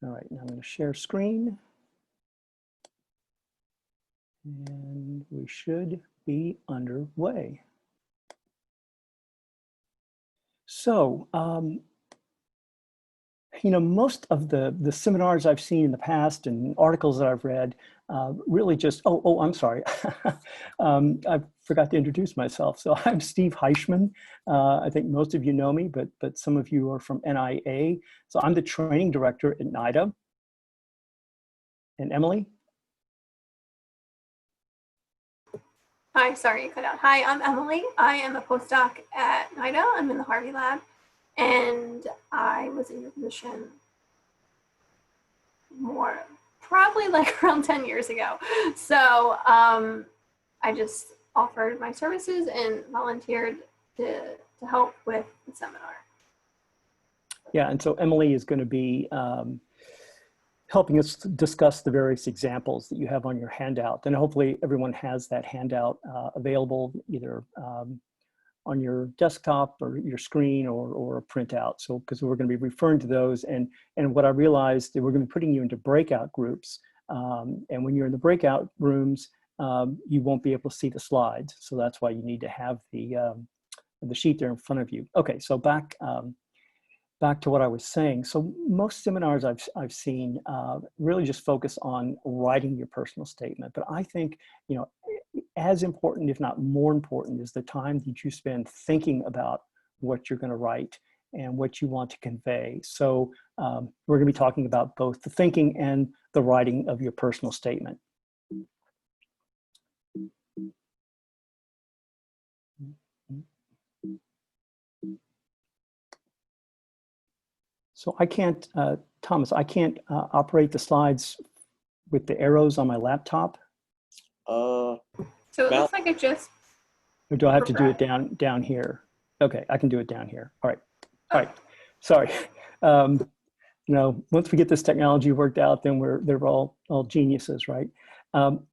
All right, now I'm going to share screen. And we should be underway. So, you know, most of the seminars I've seen in the past and articles that I've read really just, I'm sorry. I forgot to introduce myself. So I'm Steve Heischman. I think most of you know me, but some of you are from NIA. So I'm the training director at NIDA. And Emily? Hi, sorry, you cut out. Hi, I'm Emily. I am a postdoc at NIDA. I'm in the Harvey Lab, and I was in your position probably like around 10 years ago. So I just offered my services and volunteered to help with the seminar. Yeah, and so Emily is going to be helping us discuss the various examples that you have on your handout. And hopefully everyone has that handout available either on your desktop or your screen or a printout. So, because we're going to be referring to those. And what I realized that we're going to be putting you into breakout groups. And when you're in the breakout rooms, you won't be able to see the slides. So that's why you need to have the sheet there in front of you. Okay, so back to what I was saying. So most seminars I've seen really just focus on writing your personal statement. But I think, you know, as important, if not more important, is the time that you spend thinking about what you're going to write and what you want to convey. So we're going to be talking about both the thinking and the writing of your personal statement. So I can't, Thomas, I can't operate the slides with the arrows on my laptop. So it looks like it just. Or do I have to do it down here? Okay, I can do it down here. All right. All right. Sorry. You know, once we get this technology worked out, then they're all geniuses, right?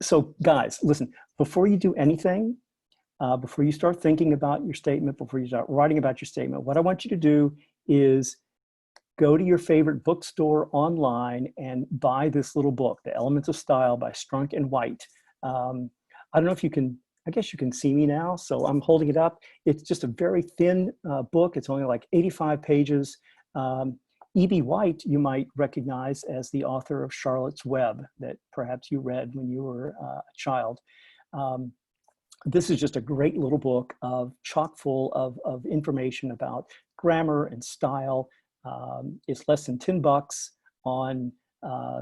So guys, listen, before you do anything, before you start thinking about your statement, before you start writing about your statement, what I want you to do is go to your favorite bookstore online and buy this little book, The Elements of Style by Strunk and White. I don't know if you can, I guess you can see me now, so I'm holding it up. It's just a very thin book. It's only like 85 pages. E.B. White, you might recognize as the author of Charlotte's Web that perhaps you read when you were a child. This is just a great little book chock full of information about grammar and style. It's less than $10 on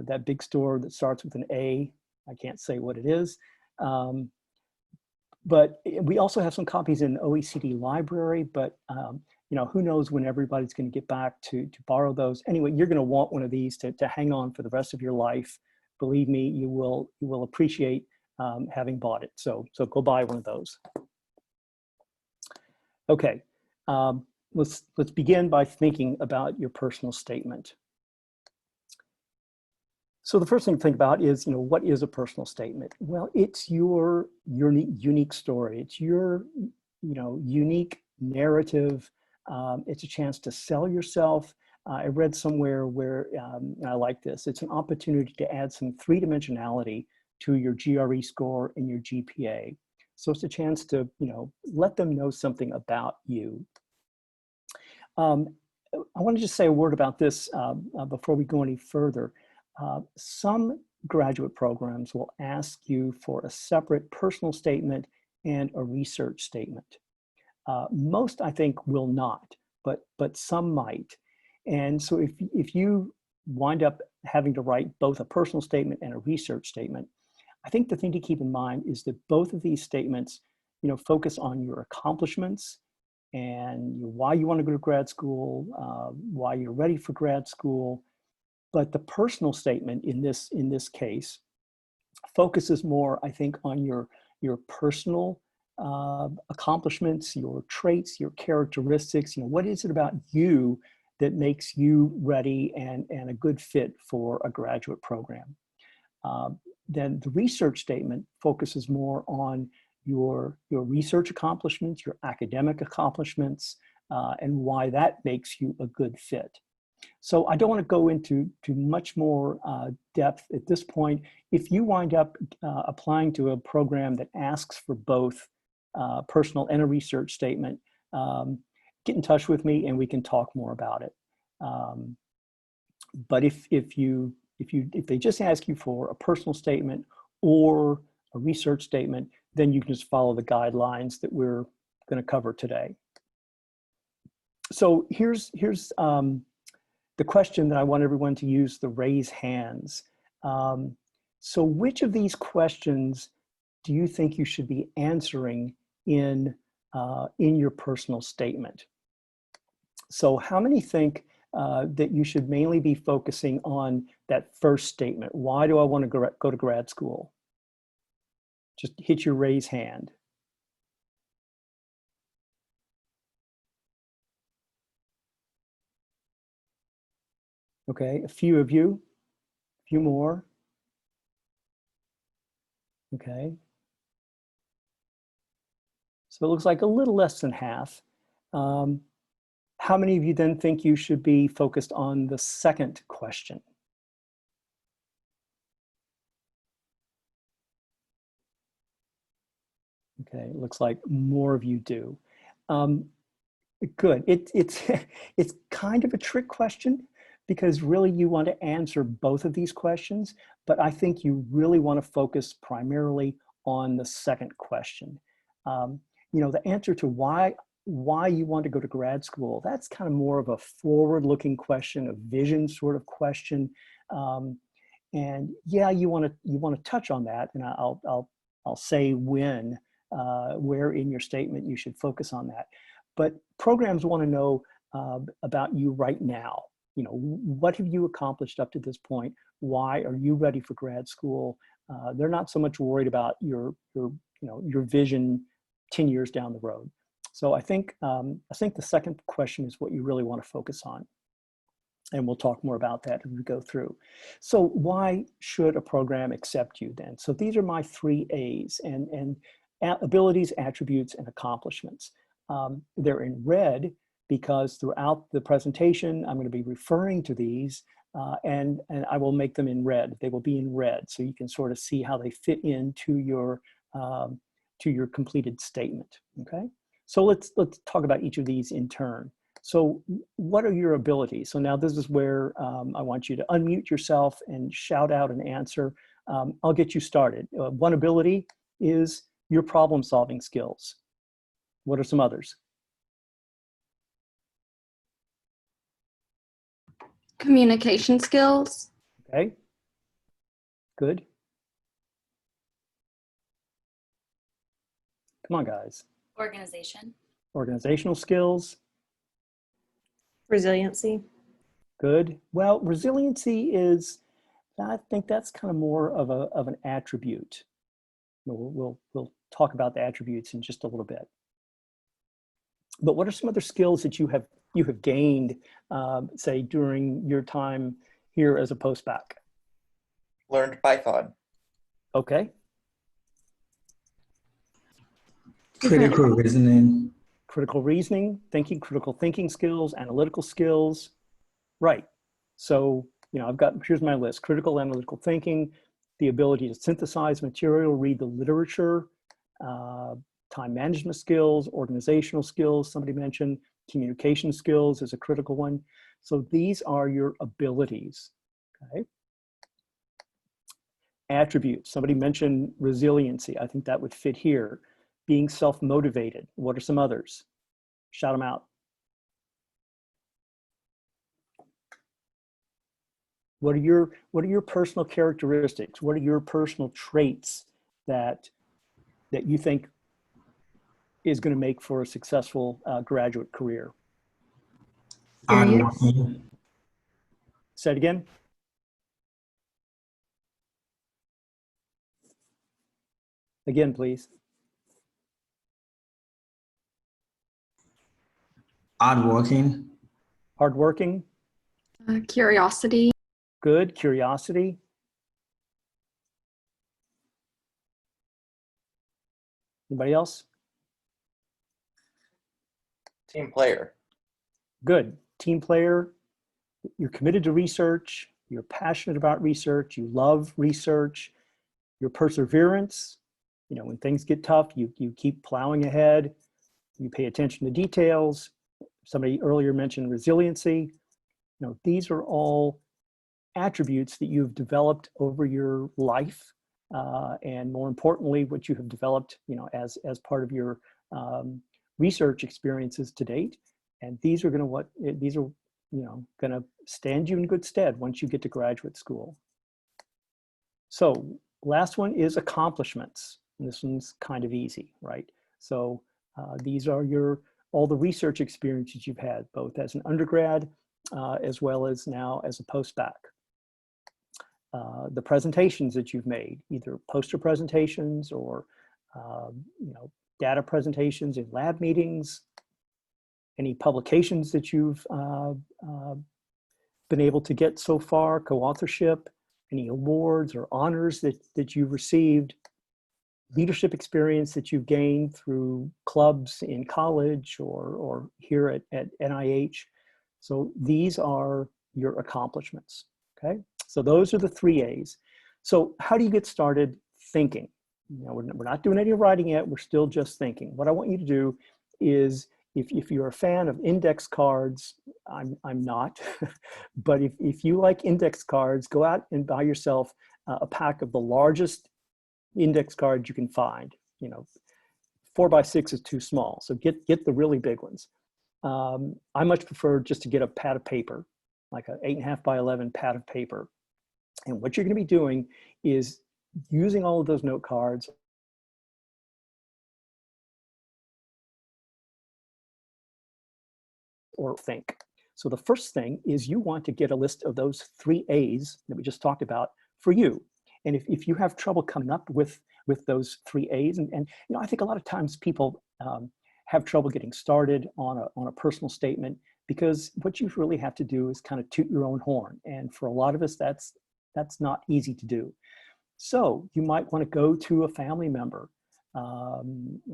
that big store that starts with an A. I can't say what it is. But we also have some copies in OECD library, but you know, who knows when everybody's going to get back to borrow those. Anyway, you're going to want one of these to hang on for the rest of your life. Believe me, you will appreciate having bought it. So go buy one of those. Okay, let's begin by thinking about your personal statement. So the first thing to think about is, you know, what is a personal statement? Well, it's your unique story. It's your, you know, unique narrative. It's a chance to sell yourself. I read somewhere where, and I like this, it's an opportunity to add some three-dimensionality to your GRE score and your GPA. So it's a chance to, you know, let them know something about you. I want to just say a word about this before we go any further. Some graduate programs will ask you for a separate personal statement and a research statement. Most, I think, will not, but some might. And so if you wind up having to write both a personal statement and a research statement, I think the thing to keep in mind is that both of these statements, you know, focus on your accomplishments and why you want to go to grad school, why you're ready for grad school. But the personal statement in this case focuses more, I think, on your personal accomplishments, your traits, your characteristics. You know, what is it about you that makes you ready and a good fit for a graduate program? Then the research statement focuses more on your research accomplishments, your academic accomplishments, and why that makes you a good fit. So I don't want to go into much more depth at this point. If you wind up applying to a program that asks for both personal and a research statement, get in touch with me and we can talk more about it. But if they just ask you for a personal statement or a research statement, then you can just follow the guidelines that we're going to cover today. So here's the question that I want everyone to use, the raise hands. So which of these questions do you think you should be answering in your personal statement? So how many think that you should mainly be focusing on that first statement? Why do I want to go to grad school? Just hit your raise hand. Okay, a few of you, a few more. Okay. So it looks like a little less than half. How many of you then think you should be focused on the second question? Okay, it looks like more of you do. Good. It's kind of a trick question because really you want to answer both of these questions, but I think you really want to focus primarily on the second question. You know, the answer to why you want to go to grad school, that's kind of more of a forward-looking question, a vision sort of question. And yeah, you want to touch on that, and I'll say when, where in your statement you should focus on that. But programs want to know about you right now. You know, what have you accomplished up to this point? Why are you ready for grad school? They're not so much worried about your vision 10 years down the road. So I think the second question is what you really want to focus on. And we'll talk more about that as we go through. So why should a program accept you then? So these are my 3 A's, and abilities, attributes, and accomplishments. They're in red because throughout the presentation, I'm going to be referring to these and I will make them in red. They will be in red so you can sort of see how they fit into your completed statement, okay? So let's talk about each of these in turn. So what are your abilities? So now this is where I want you to unmute yourself and shout out an answer. I'll get you started. One ability is your problem-solving skills. What are some others? Communication skills. Okay, good. Come on, guys. Organization. Organizational skills. Resiliency. Good. Well, resiliency is, I think that's kind of more of an attribute. We'll talk about the attributes in just a little bit. But what are some other skills that you have gained, say, during your time here as a postbac? Learned Python. Okay. Critical reasoning. Critical reasoning, critical thinking skills, analytical skills. Right. So, you know, here's my list: critical analytical thinking, the ability to synthesize material, read the literature, time management skills, organizational skills, somebody mentioned, communication skills is a critical one. So these are your abilities, okay? Attributes, somebody mentioned resiliency. I think that would fit here. Being self-motivated. What are some others? Shout them out. What are your personal characteristics? What are your personal traits that you think is going to make for a successful graduate career? Hardworking. Say it again. Again, please. Hardworking. Hardworking. Curiosity. Good. Curiosity. Anybody else? Team player. Good. Team player. you're committed to research, you're passionate about research, you love research, your perseverance, you know, when things get tough, you keep plowing ahead, you pay attention to details. Somebody earlier mentioned resiliency. You know, these are all attributes that you've developed over your life, and more importantly, what you have developed, you know, as part of your research experiences to date. And these are you know, going to stand you in good stead once you get to graduate school. So last one is accomplishments. And this one's kind of easy, right? So these are all the research experiences you've had, both as an undergrad as well as now as a postdoc. The presentations that you've made, either poster presentations or you know, data presentations in lab meetings, any publications that you've been able to get so far, co-authorship, any awards or honors that you've received, leadership experience that you've gained through clubs in college or here at NIH. So these are your accomplishments, okay? So those are the 3 A's. So how do you get started thinking? You know, we're not doing any writing yet, we're still just thinking. What I want you to do is, if you're a fan of index cards, I'm not, but if you like index cards, go out and buy yourself a pack of the largest index cards you can find. You know, 4x6 is too small, so get the really big ones. I much prefer just to get a pad of paper, like an 8.5 by 11 pad of paper. And what you're going to be doing is using all of those note cards or think. So the first thing is you want to get a list of those 3 A's that we just talked about for you. And if you have trouble coming up with those 3 A's, and you know, I think a lot of times people have trouble getting started on a personal statement, because what you really have to do is kind of toot your own horn. And for a lot of us, that's not easy to do. So you might want to go to a family member, a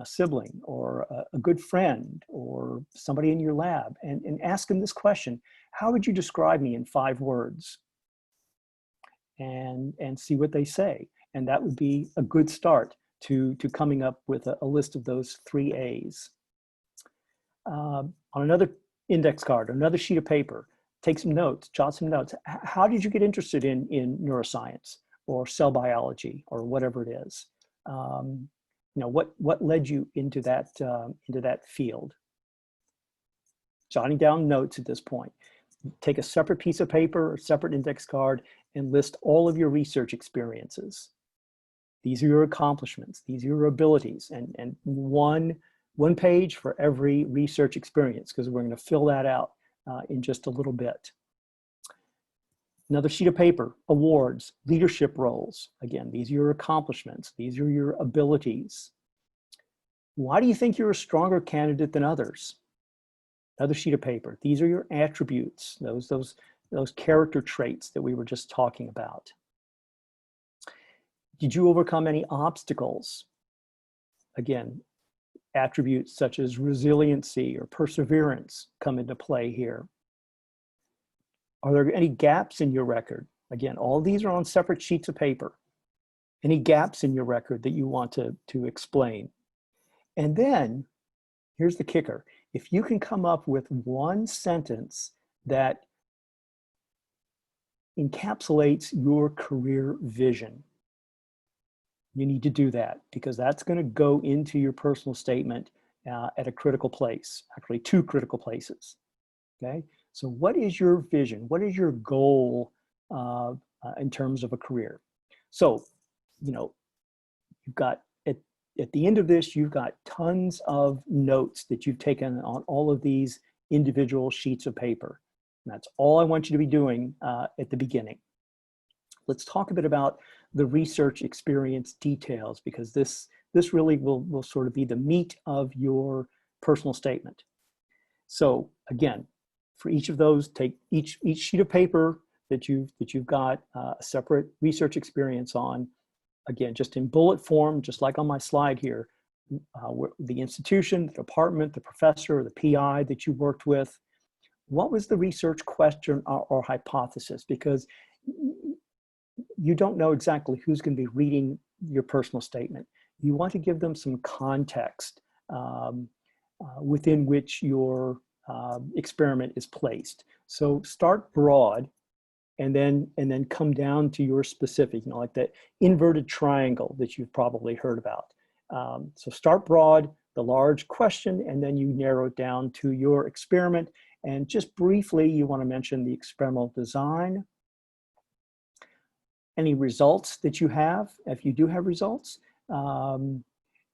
sibling, or a good friend, or somebody in your lab, and ask them this question: how would you describe me in 5 words? And see what they say. And that would be a good start to coming up with a list of those 3 A's. On another index card, another sheet of paper, take some notes, jot some notes. How did you get interested in neuroscience or cell biology or whatever it is? You know, what led you into that field? Jotting down notes at this point. Take a separate piece of paper or separate index card and list all of your research experiences. These are your accomplishments. These are your abilities, and one page for every research experience, because we're going to fill that out in just a little bit. Another sheet of paper, awards, leadership roles. Again, these are your accomplishments. These are your abilities. Why do you think you're a stronger candidate than others? Another sheet of paper. These are your attributes, those character traits that we were just talking about. Did you overcome any obstacles? Again, attributes such as resiliency or perseverance come into play here. Are there any gaps in your record? Again, all these are on separate sheets of paper. Any gaps in your record that you want to explain? And then, here's the kicker. If you can come up with one sentence that encapsulates your career vision, you need to do that, because that's going to go into your personal statement at a critical place, actually 2 critical places. Okay, so what is your vision? What is your goal in terms of a career? So, you know, you've got at the end of this, you've got tons of notes that you've taken on all of these individual sheets of paper. And that's all I want you to be doing at the beginning. Let's talk a bit about the research experience details, because this really will sort of be the meat of your personal statement. So again, for each of those, take each sheet of paper that you've got a separate research experience on. Again, just in bullet form, just like on my slide here, the institution, the department, the professor, or the PI that you worked with, what was the research question or hypothesis? Because you don't know exactly who's going to be reading your personal statement. You want to give them some context within which your experiment is placed. So start broad and then come down to your specific, you know, like that inverted triangle that you've probably heard about. So start broad, the large question, and then you narrow it down to your experiment. And just briefly, you want to mention the experimental design, any results that you have, if you do have results.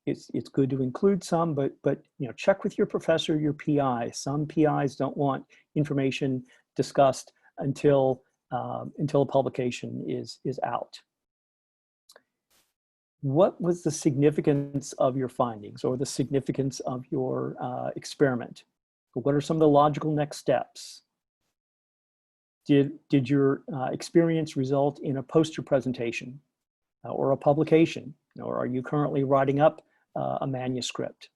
It's good to include some, but you know, check with your professor, your PI. Some PIs don't want information discussed until a publication is out. What was the significance of your findings or the significance of your experiment? What are some of the logical next steps? Did your experience result in a poster presentation or a publication? Or are you currently writing up a manuscript?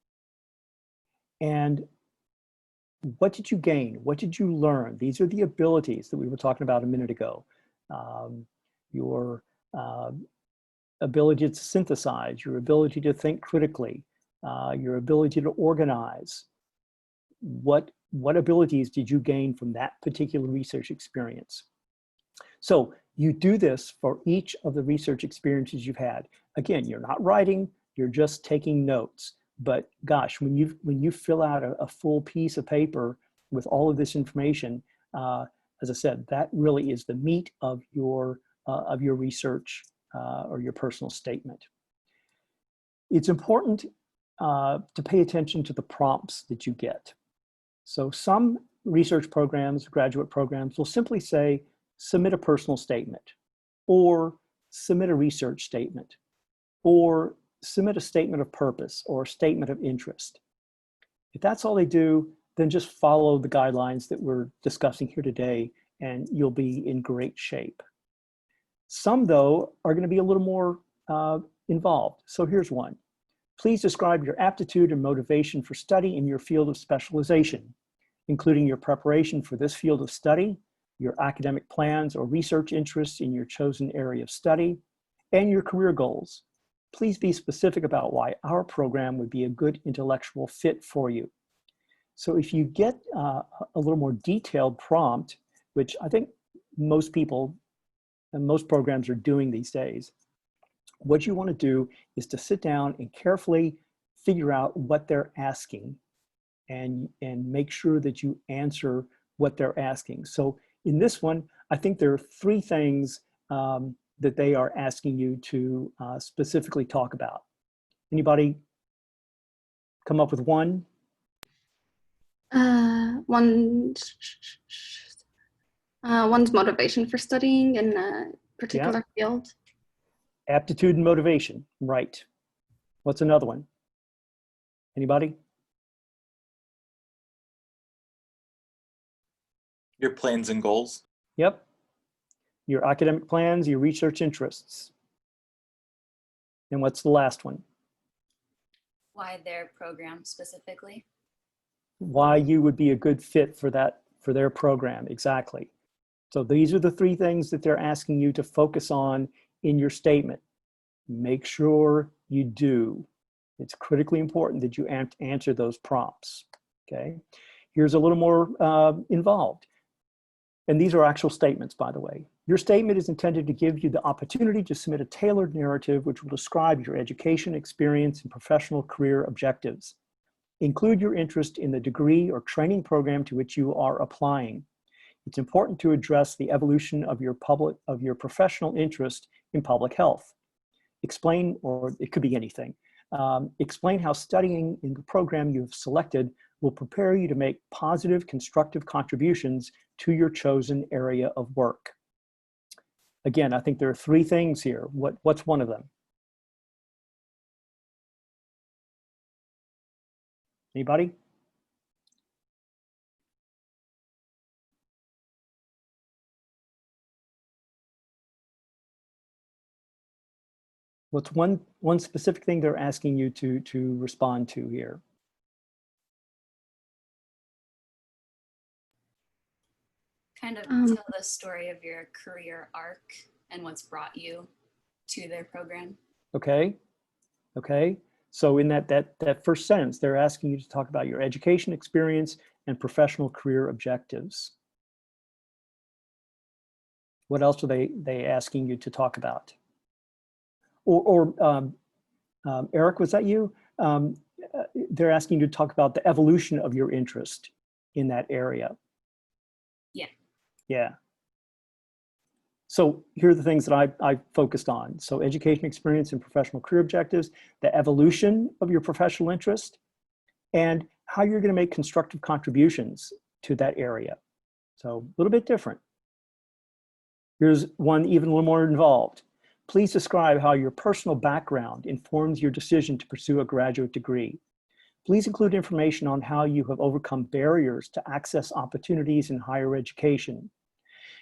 And what did you gain? What did you learn? These are the abilities that we were talking about a minute ago. Your ability to synthesize, your ability to think critically, your ability to organize. What abilities did you gain from that particular research experience? So you do this for each of the research experiences you've had. Again, you're not writing, you're just taking notes. But gosh, when you fill out a full piece of paper with all of this information, as I said, that really is the meat of your research or your personal statement. It's important to pay attention to the prompts that you get. So some research programs, graduate programs, will simply say, submit a personal statement, or submit a research statement, or submit a statement of purpose or statement of interest. If that's all they do, then just follow the guidelines that we're discussing here today and you'll be in great shape. Some, though, are going to be a little more involved. So here's one. Please describe your aptitude and motivation for study in your field of specialization, including your preparation for this field of study, your academic plans or research interests in your chosen area of study, and your career goals. Please be specific about why our program would be a good intellectual fit for you. So if you get a little more detailed prompt, which I think most people and most programs are doing these days, what you want to do is to sit down and carefully figure out what they're asking and make sure that you answer what they're asking. So in this one, I think there are three things that they are asking you to specifically talk about. Anybody come up with one? One's motivation for studying in a particular field. Aptitude and motivation, right. What's another one? Anybody? Your plans and goals. Yep. Your academic plans, your research interests. And what's the last one? Why their program specifically? Why you would be a good fit for that, for their program, exactly. So these are the three things that they're asking you to focus on in your statement. Make sure you do. It's critically important that you answer those prompts, okay? Here's a little more involved. And these are actual statements, by the way. Your statement is intended to give you the opportunity to submit a tailored narrative which will describe your education, experience, and professional career objectives. Include your interest in the degree or training program to which you are applying. It's important to address the evolution of your professional interest in public health. Explain, or it could be anything. Explain how studying in the program you have selected will prepare you to make positive, constructive contributions to your chosen area of work. Again, I think there are three things here. What's one of them? Anybody? What's one specific thing they're asking you to respond to here? kind of Um, tell the story of your career arc and what's brought you to their program? Okay. Okay. So in that first sentence, they're asking you to talk about your education experience and professional career objectives. What else are they asking you to talk about? Eric, was that you? They're asking you to talk about the evolution of your interest in that area. Yeah. Yeah. So here are the things that I focused on. So education experience and professional career objectives, the evolution of your professional interest, and how you're going to make constructive contributions to that area. So a little bit different. Here's one even a little more involved. Please describe how your personal background informs your decision to pursue a graduate degree. Please include information on how you have overcome barriers to access opportunities in higher education,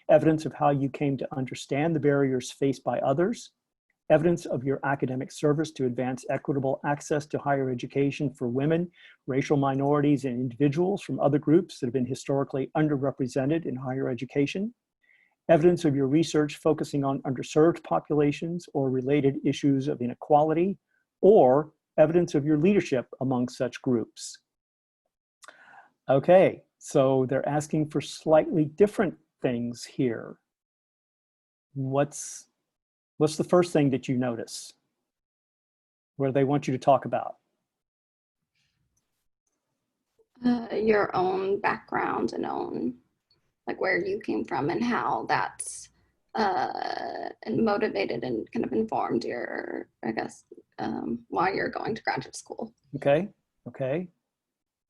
evidence of how you came to understand the barriers faced by others, evidence of your academic service to advance equitable access to higher education for women, racial minorities, and individuals from other groups that have been historically underrepresented in higher education, evidence of your research focusing on underserved populations or related issues of inequality, or evidence of your leadership among such groups. Okay, so they're asking for slightly different things here. What's the first thing that you notice? What do they want you to talk about? your own background and own, like where you came from and how that's and motivated and kind of informed your, I guess, why you're going to graduate school. Okay, okay.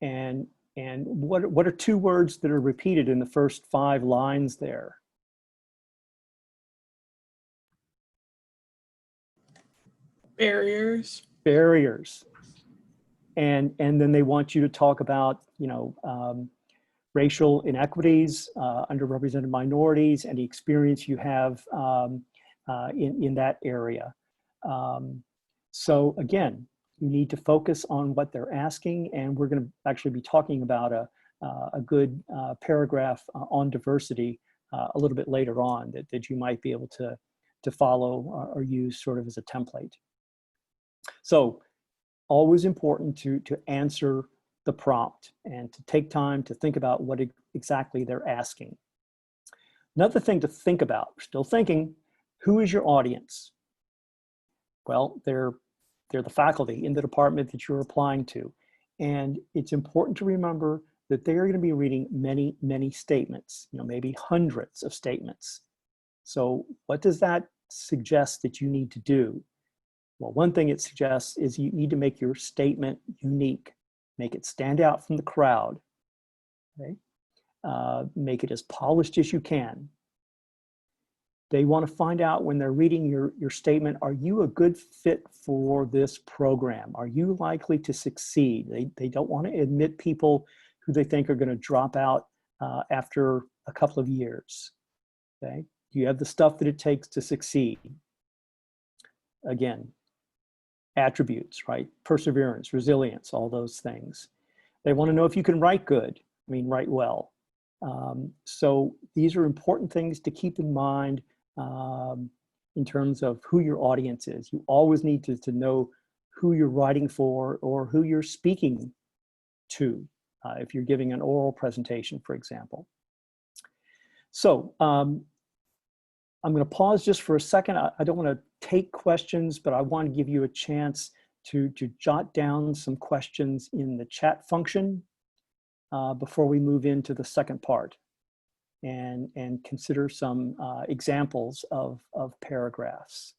And what are two words that are repeated in the first 5 lines there? Barriers. Barriers. And then they want you to talk about, you know, racial inequities, underrepresented minorities, and the experience you have in that area. So again, you need to focus on what they're asking, and we're going to actually be talking about a good paragraph on diversity a little bit later on that you might be able to follow or use sort of as a template. So always important to answer the prompt and to take time to think about what exactly they're asking. Another thing to think about, still thinking, who is your audience? Well, they're the faculty in the department that you're applying to. And it's important to remember that they are going to be reading many, many statements, you know, maybe hundreds of statements. So what does that suggest that you need to do? Well, one thing it suggests is you need to make your statement unique. Make it stand out from the crowd. Okay? Make it as polished as you can. They want to find out when they're reading your statement, are you a good fit for this program? Are you likely to succeed? They don't want to admit people who they think are going to drop out after a couple of years. Okay? Do you have the stuff that it takes to succeed? Again, attributes, right? Perseverance, resilience, all those things. They want to know if you can write good, I mean, write well. So these are important things to keep in mind in terms of who your audience is. You always need to know who you're writing for or who you're speaking to if you're giving an oral presentation, for example. So I'm going to pause just for a second. I don't want to take questions, but I want to give you a chance to jot down some questions in the chat function before we move into the second part and consider some examples of paragraphs.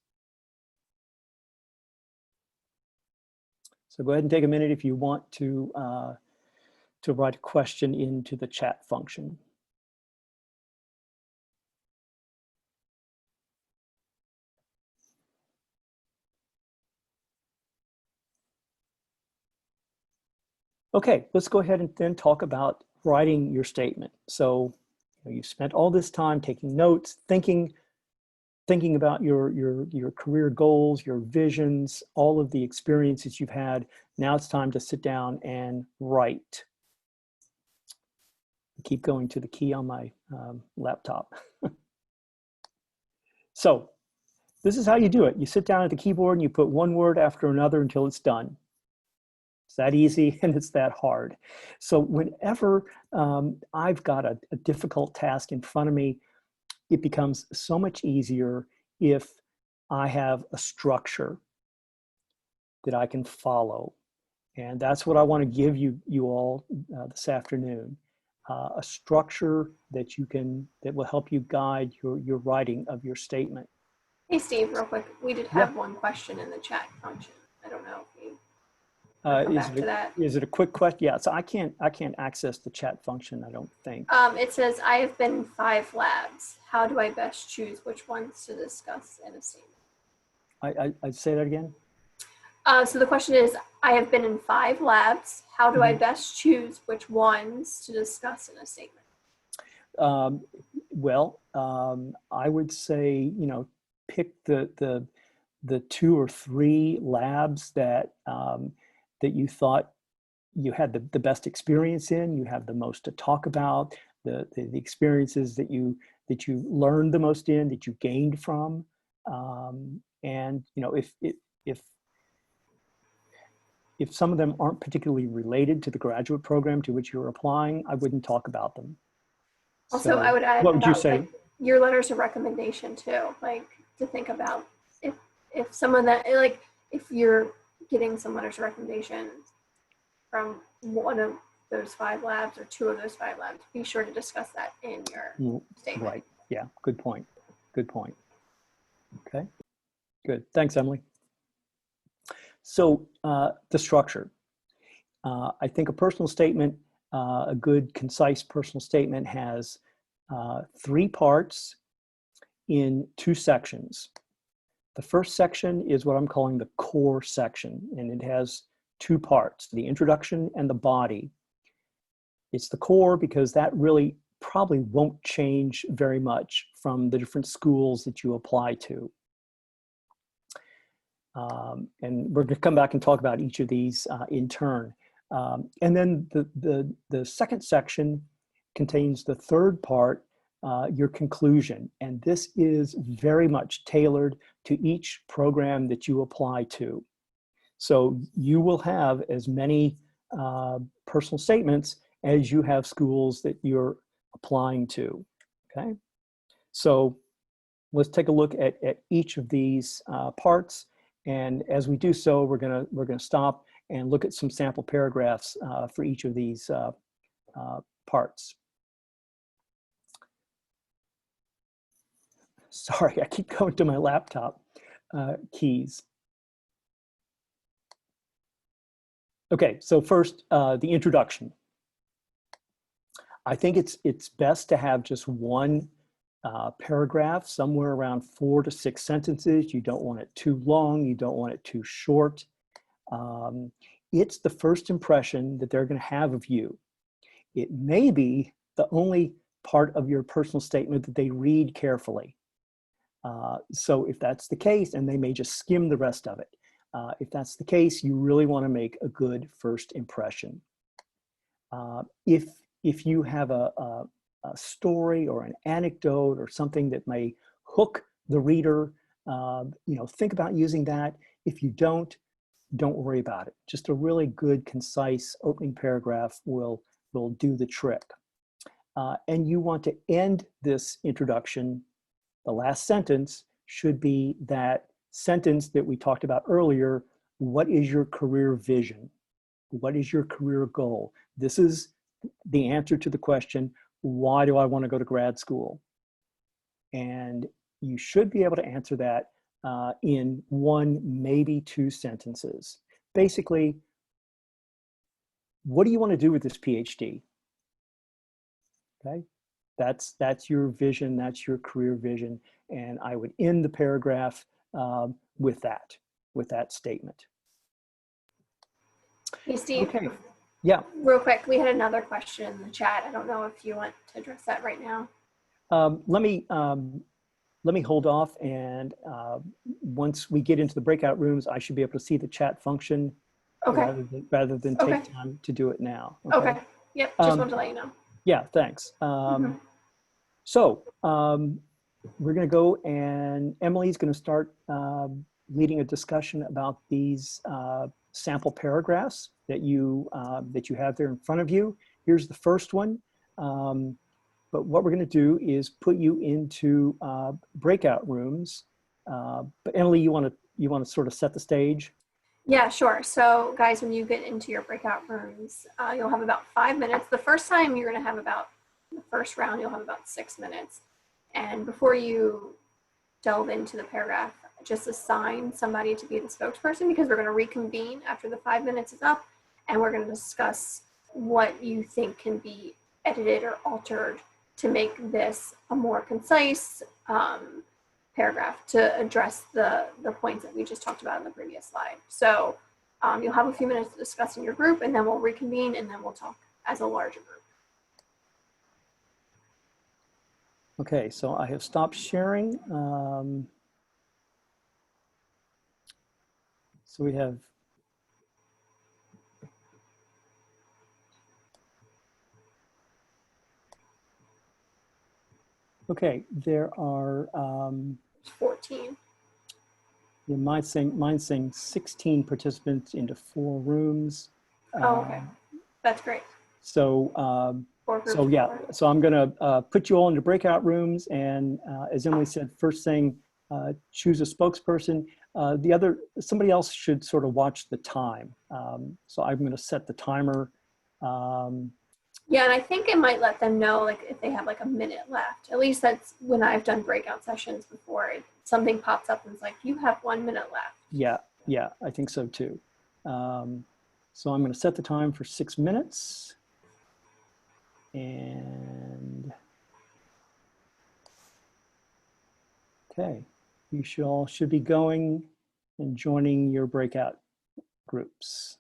So go ahead and take a minute if you want to write a question into the chat function. Okay, let's go ahead and then talk about writing your statement. So you've spent all this time taking notes, thinking about your career goals, your visions, all of the experiences you've had. Now it's time to sit down and write. keep going to the key on my laptop. So this is how you do it. You sit down at the keyboard and you put one word after another until it's done. It's that easy and it's that hard. So whenever I've got a difficult task in front of me, it becomes so much easier if I have a structure that I can follow. And that's what I want to give you all this afternoon. A structure that will help you guide your writing of your statement. Hey, Steve, real quick. We did have one question in the chat function. I don't know if you come back to that. Is it a quick question? Yeah, so I can't access the chat function, I don't think. It says, I have been in 5 labs. How do I best choose which ones to discuss in a statement? I'd say that again. So the question is, I have been in 5 labs. How do I best choose which ones to discuss in a statement? I would say, pick the 2 or 3 labs that that you thought you had the best experience in, you have the most to talk about, the experiences that you learned the most in, that you gained from, and if some of them aren't particularly related to the graduate program to which you're applying, I wouldn't talk about them. Also, So, I would add what would you about, say? like, your letters of recommendation too, like to think about if someone that, like, if you're getting some letters of recommendation from one of those 5 labs or 2 of those 5 labs, be sure to discuss that in your statement. Right. Yeah. Good point. Good point. Okay. Good. Thanks, Emily. So the structure. I think a personal statement, a good, concise personal statement has 3 parts in 2 sections. The first section is what I'm calling the core section, and it has 2 parts, the introduction and the body. It's the core because that really probably won't change very much from the different schools that you apply to. And we're going to come back and talk about each of these in turn. And then the second section contains the third part, your conclusion. And this is very much tailored to each program that you apply to. So you will have as many personal statements as you have schools that you're applying to, okay? So let's take a look at each of these parts. And as we do so, we're gonna stop and look at some sample paragraphs for each of these parts. Sorry, I keep going to my laptop keys. Okay, so first, the introduction. I think it's best to have just one paragraph, somewhere around 4 to 6 sentences. You don't want it too long. You don't want it too short. It's the first impression that they're going to have of you. It may be the only part of your personal statement that they read carefully. So if that's the case, and they may just skim the rest of it. If that's the case, you really want to make a good first impression. If you have a story or an anecdote or something that may hook the reader, think about using that. If you don't worry about it. Just a really good, concise opening paragraph will do the trick. And you want to end this introduction. The last sentence should be that sentence that we talked about earlier. What is your career vision? What is your career goal? This is the answer to the question, why do I want to go to grad school? And you should be able to answer that in 1, maybe 2 sentences. Basically, what do you want to do with this PhD? Okay, that's your vision, that's your career vision, and I would end the paragraph with that statement. Hey, Steve. Okay. Yeah. Real quick, we had another question in the chat. I don't know if you want to address that right now. Let me hold off, and once we get into the breakout rooms, I should be able to see the chat function. Okay. Rather than take time to do it now. Okay. Yep. Just wanted to let you know. Yeah, thanks. So we're going to go, and Emily's going to start leading a discussion about these sample paragraphs that you have there in front of you. Here's the first one. But what we're going to do is put you into breakout rooms. But Emily, you want to sort of set the stage? Yeah, sure. So guys, when you get into your breakout rooms, you'll have about 5 minutes. The first time you're going to have about, the first round, you'll have about 6 minutes. And before you delve into the paragraph, just assign somebody to be the spokesperson, because we're going to reconvene after the 5 minutes is up, and we're going to discuss what you think can be edited or altered to make this a more concise paragraph to address the points that we just talked about in the previous slide. So you'll have a few minutes to discuss in your group, and then we'll reconvene, and then we'll talk as a larger group. Okay, so I have stopped sharing. So we have okay, there are 14. yeah, mine's saying 16 participants into 4 rooms. Oh, okay. That's great. So so yeah, so I'm gonna put you all into breakout rooms, and as Emily said, first thing, choose a spokesperson. Somebody else should sort of watch the time. So I'm gonna set the timer. Yeah, and I think it might let them know, like, if they have like a minute left. At least that's when I've done breakout sessions before. Something pops up and it's like, you have 1 minute left. Yeah, I think so too. So I'm going to set the time for 6 minutes. And okay, you should be going and joining your breakout groups.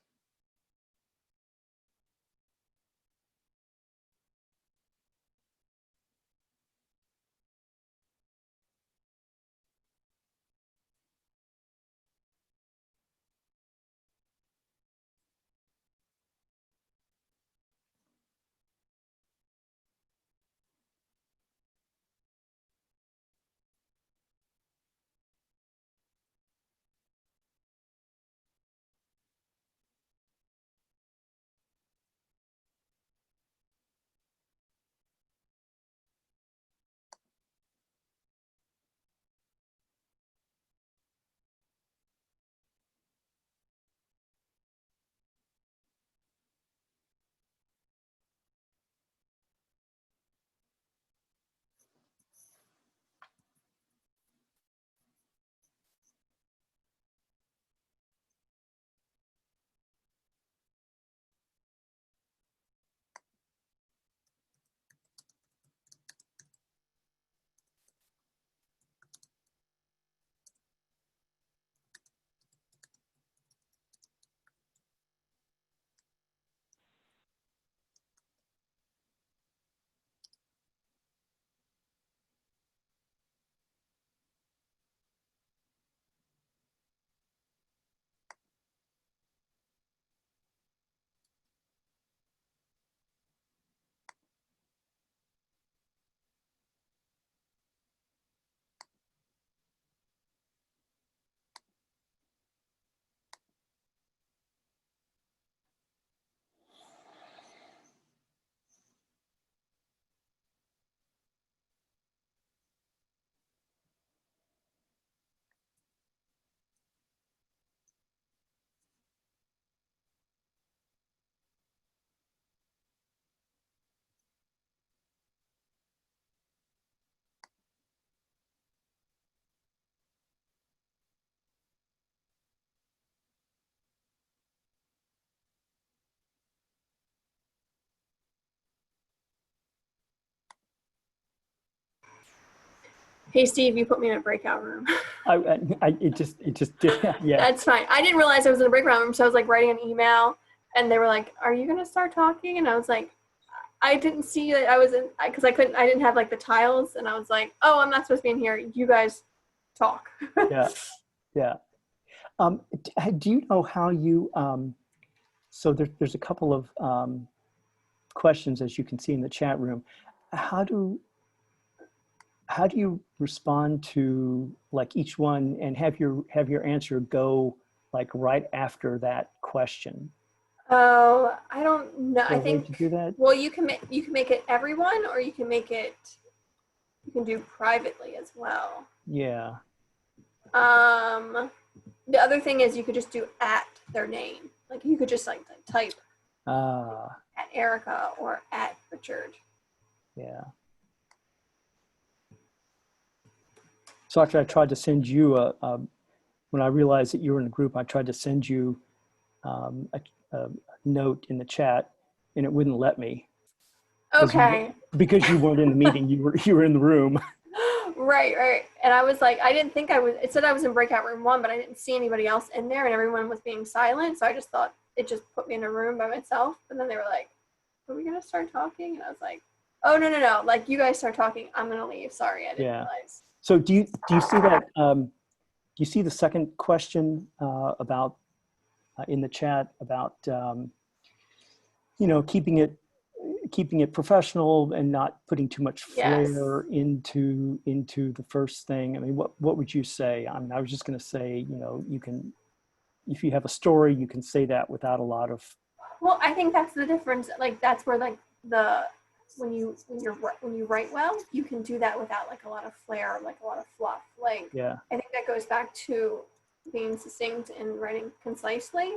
Hey, Steve, you put me in a breakout room. It just did, yeah. That's fine. I didn't realize I was in a breakout room, so I was like writing an email, and they were like, "Are you gonna start talking?" And I was like, "I didn't see that I was in," because I didn't have like the tiles, and I was like, "Oh, I'm not supposed to be in here. You guys talk." Yeah. Do you know how you? So there's a couple of questions, as you can see in the chat room. How do you respond to like each one and have your answer go like right after that question? Oh, I don't know. Is there I a way to think, do that? well, you can make it everyone, or you can do privately as well. Yeah. The other thing is you could just do at their name. Like you could just like type at Erica or at Richard. Yeah. So actually, I tried to send you when I realized that you were in the group, I tried to send you a note in the chat, and it wouldn't let me. Okay. Because you weren't in the meeting, you were in the room. Right. And I was like, I didn't think I was, it said I was in breakout room 1, but I didn't see anybody else in there and everyone was being silent. So I just thought it just put me in a room by myself. And then they were like, are we going to start talking? And I was like, oh, no. Like you guys start talking. I'm going to leave. Sorry. I didn't realize. So do you see that, do you see the second question about in the chat about, keeping it professional and not putting too much flair into the first thing? I mean, what would you say? I mean, I was just going to say, you can, if you have a story, you can say that without a lot of. Well, I think that's the difference. Like that's where like when you write well, you can do that without like a lot of flair, like a lot of fluff. Like Yeah. I think that goes back to being succinct and writing concisely.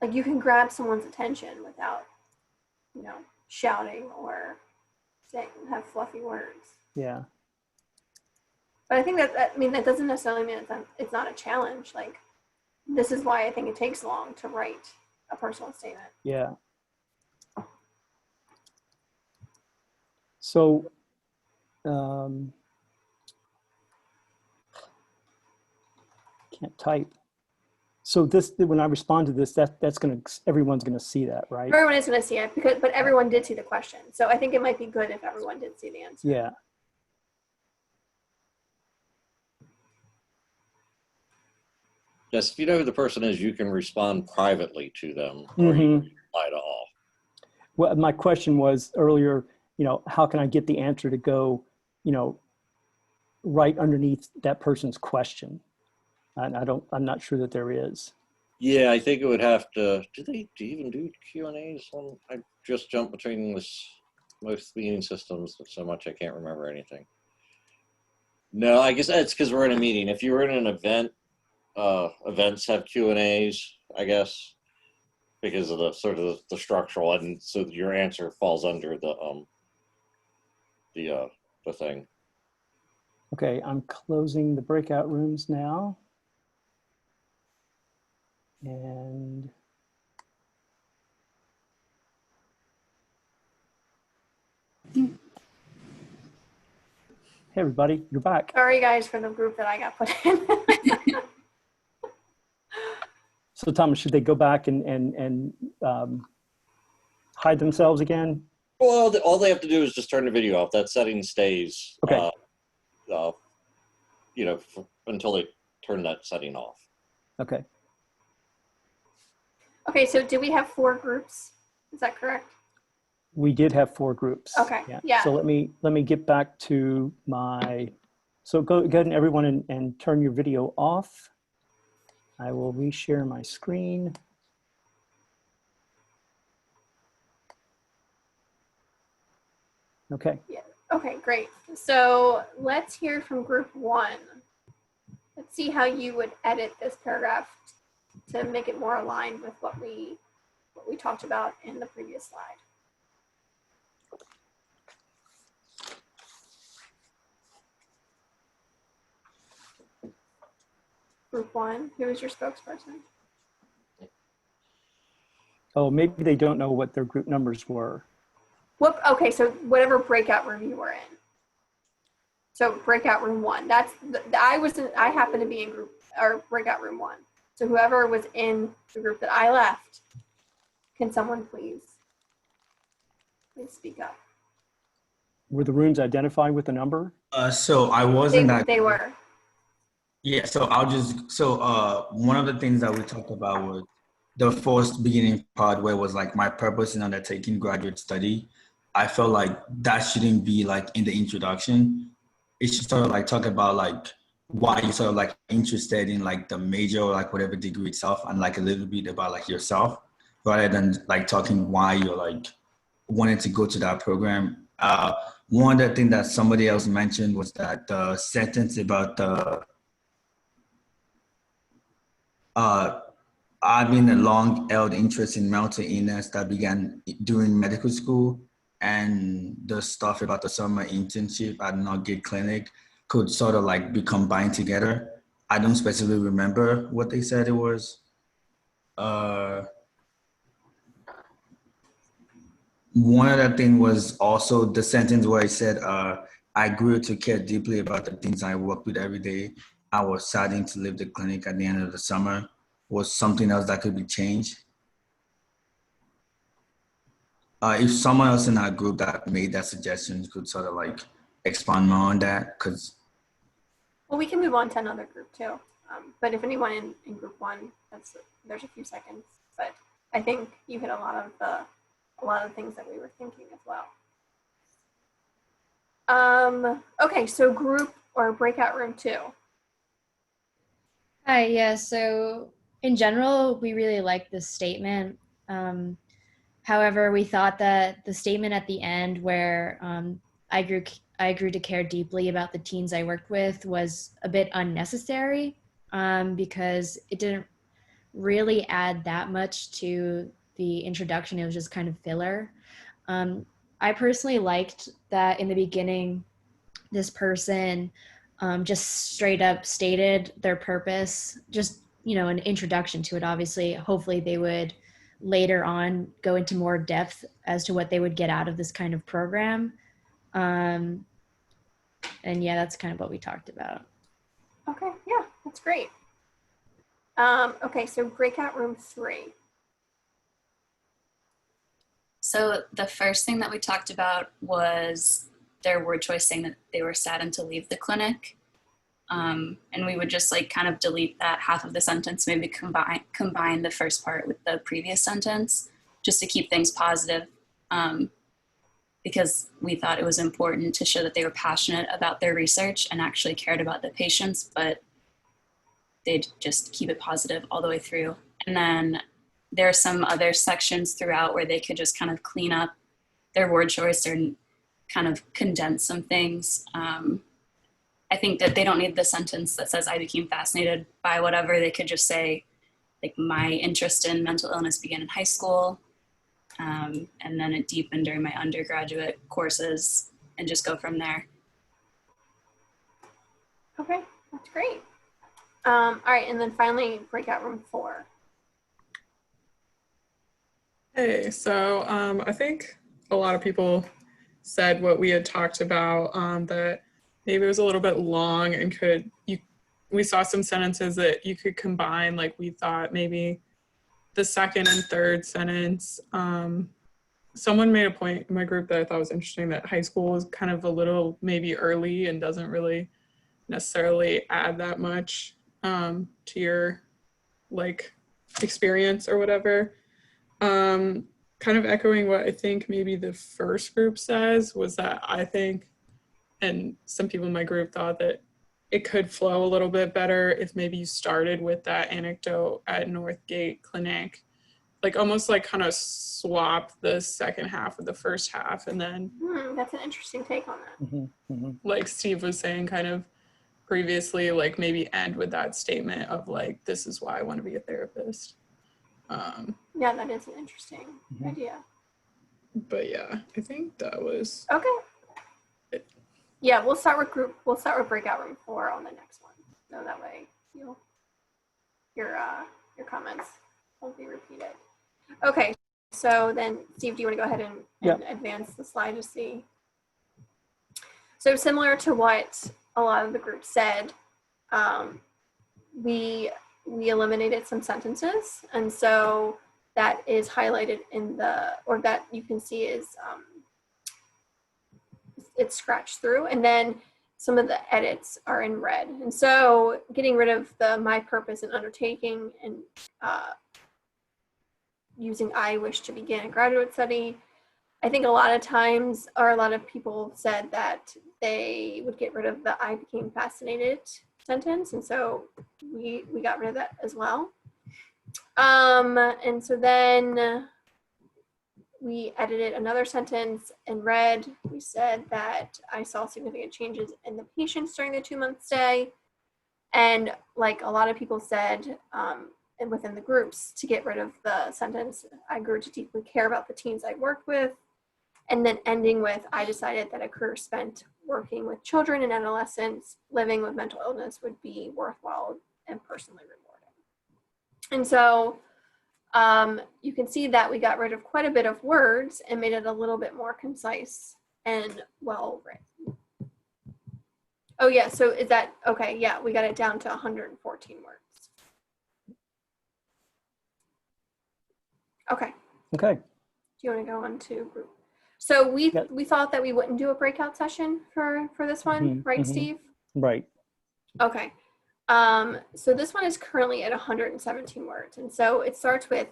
Like you can grab someone's attention without, shouting or have fluffy words. Yeah. But I think that doesn't necessarily mean it's not a challenge. Like this is why I think it takes long to write a personal statement. Yeah. So, can't type. So this, when I respond to this, everyone's gonna see that, right? Everyone is going to see it but everyone did see the question. So I think it might be good if everyone did see the answer. Yeah. Yes, if you know who the person is, you can respond privately to them, or you can reply to all. Well, my question was earlier, how can I get the answer to go, right underneath that person's question? And I'm not sure that there is. Yeah, I think it would have to, do you even do Q&As? I just jump between most meeting systems so much I can't remember anything. No, I guess that's because we're in a meeting. If you were in an event, events have Q&As, I guess, because of the sort of the structural, and so your answer falls under the thing. Okay, I'm closing the breakout rooms now. And hey everybody, you're back. Sorry guys for the group that I got put in. So Thomas, should they go back and hide themselves again? Well, all they have to do is just turn the video off. That setting stays, okay. Until they turn that setting off. Okay. Okay, so do we have 4 groups? Is that correct? We did have 4 groups. Okay. Yeah. So let me get back to so go ahead and everyone and turn your video off. I will reshare my screen. Okay. Yeah. Okay, great. So let's hear from group 1. Let's see how you would edit this paragraph to make it more aligned with what we talked about in the previous slide. Group 1, who is your spokesperson? Oh, maybe they don't know what their group numbers were. Okay, so whatever breakout room you were in. So breakout room 1. I happen to be in breakout room 1. So whoever was in the group that I left, can someone please speak up? Were the rooms identified with a number? So I wasn't that. They were. Yeah, so one of the things that we talked about was the first beginning part where it was like my purpose in undertaking graduate study, I felt like that shouldn't be like in the introduction. It should sort of like talk about like why you sort of like interested in like the major or like whatever degree itself, and like a little bit about like yourself, rather than like talking why you're like wanting to go to that program. One other thing that somebody else mentioned was that the sentence about the having a long held interest in mental illness that began during medical school, and the stuff about the summer internship at Northgate Clinic could sort of like be combined together. I don't specifically remember what they said it was. One other thing was also the sentence where I said, I grew to care deeply about the things I work with every day. I was saddened to leave the clinic at the end of the summer. Was something else that could be changed. If someone else in our group that made that suggestion could sort of like expand more on that, because Well, we can move on to another group too. But if anyone in group one, there's a few seconds. But I think you hit a lot of things that we were thinking as well. Okay, so group or breakout room 2. Hi, yeah, so in general, we really like this statement. However, we thought that the statement at the end where I grew to care deeply about the teens I worked with was a bit unnecessary because it didn't really add that much to the introduction. It was just kind of filler. I personally liked that in the beginning, this person just straight up stated their purpose, just, an introduction to it, obviously. Hopefully they would later on go into more depth as to what they would get out of this kind of program. And yeah, that's kind of what we talked about. Okay, yeah, that's great. Okay, so breakout room 3. So the first thing that we talked about was their word choice saying that they were saddened to leave the clinic. And we would just like kind of delete that half of the sentence, maybe combine the first part with the previous sentence just to keep things positive. Because we thought it was important to show that they were passionate about their research and actually cared about the patients, but they'd just keep it positive all the way through. And then there are some other sections throughout where they could just kind of clean up their word choice or kind of condense some things. I think that they don't need the sentence that says I became fascinated by whatever. They could just say, like, my interest in mental illness began in high school, and then it deepened during my undergraduate courses, and just go from there. Okay, that's great. All right, and then finally, breakout room 4. Hey, so I think a lot of people said what we had talked about, that maybe it was a little bit long and we saw some sentences that you could combine, like we thought maybe the second and third sentence. Someone made a point in my group that I thought was interesting, that high school is kind of a little maybe early and doesn't really necessarily add that much to your like experience or whatever. Kind of echoing what I think maybe the first group says was that I think, and some people in my group thought that it could flow a little bit better if maybe you started with that anecdote at Northgate Clinic, like almost like kind of swap the second half of the first half, and then That's an interesting take on that. like Steve was saying kind of previously, like maybe end with that statement of like, this is why I want to be a therapist. Yeah, that is an interesting idea. But yeah, I think that was Okay. Yeah, we'll start with breakout room 4 on the next one. So that way your comments won't be repeated. Okay, so then Steve, do you want to go ahead and advance the slide to see? So similar to what a lot of the group said, we eliminated some sentences, and so that is highlighted or that you can see is it's scratched through, and then some of the edits are in red. And so getting rid of the my purpose and undertaking and using I wish to begin a graduate study. I think a lot of times, or a lot of people said that they would get rid of the I became fascinated sentence. And so we got rid of that as well. And so then we edited another sentence in red. We said that I saw significant changes in the patients during the 2-month stay. And like a lot of people said, and within the groups, to get rid of the sentence, I grew to deeply care about the teens I worked with. And then ending with, I decided that a career spent working with children and adolescents living with mental illness would be worthwhile and personally rewarding. And so you can see that we got rid of quite a bit of words and made it a little bit more concise and well written. Oh yeah, so is that, okay, yeah, we got it down to 114 words. Okay. Okay. Do you want to go on to group? So we thought that we wouldn't do a breakout session for this one, right, Steve? Right. Okay. So this one is currently at 117 words. And so it starts with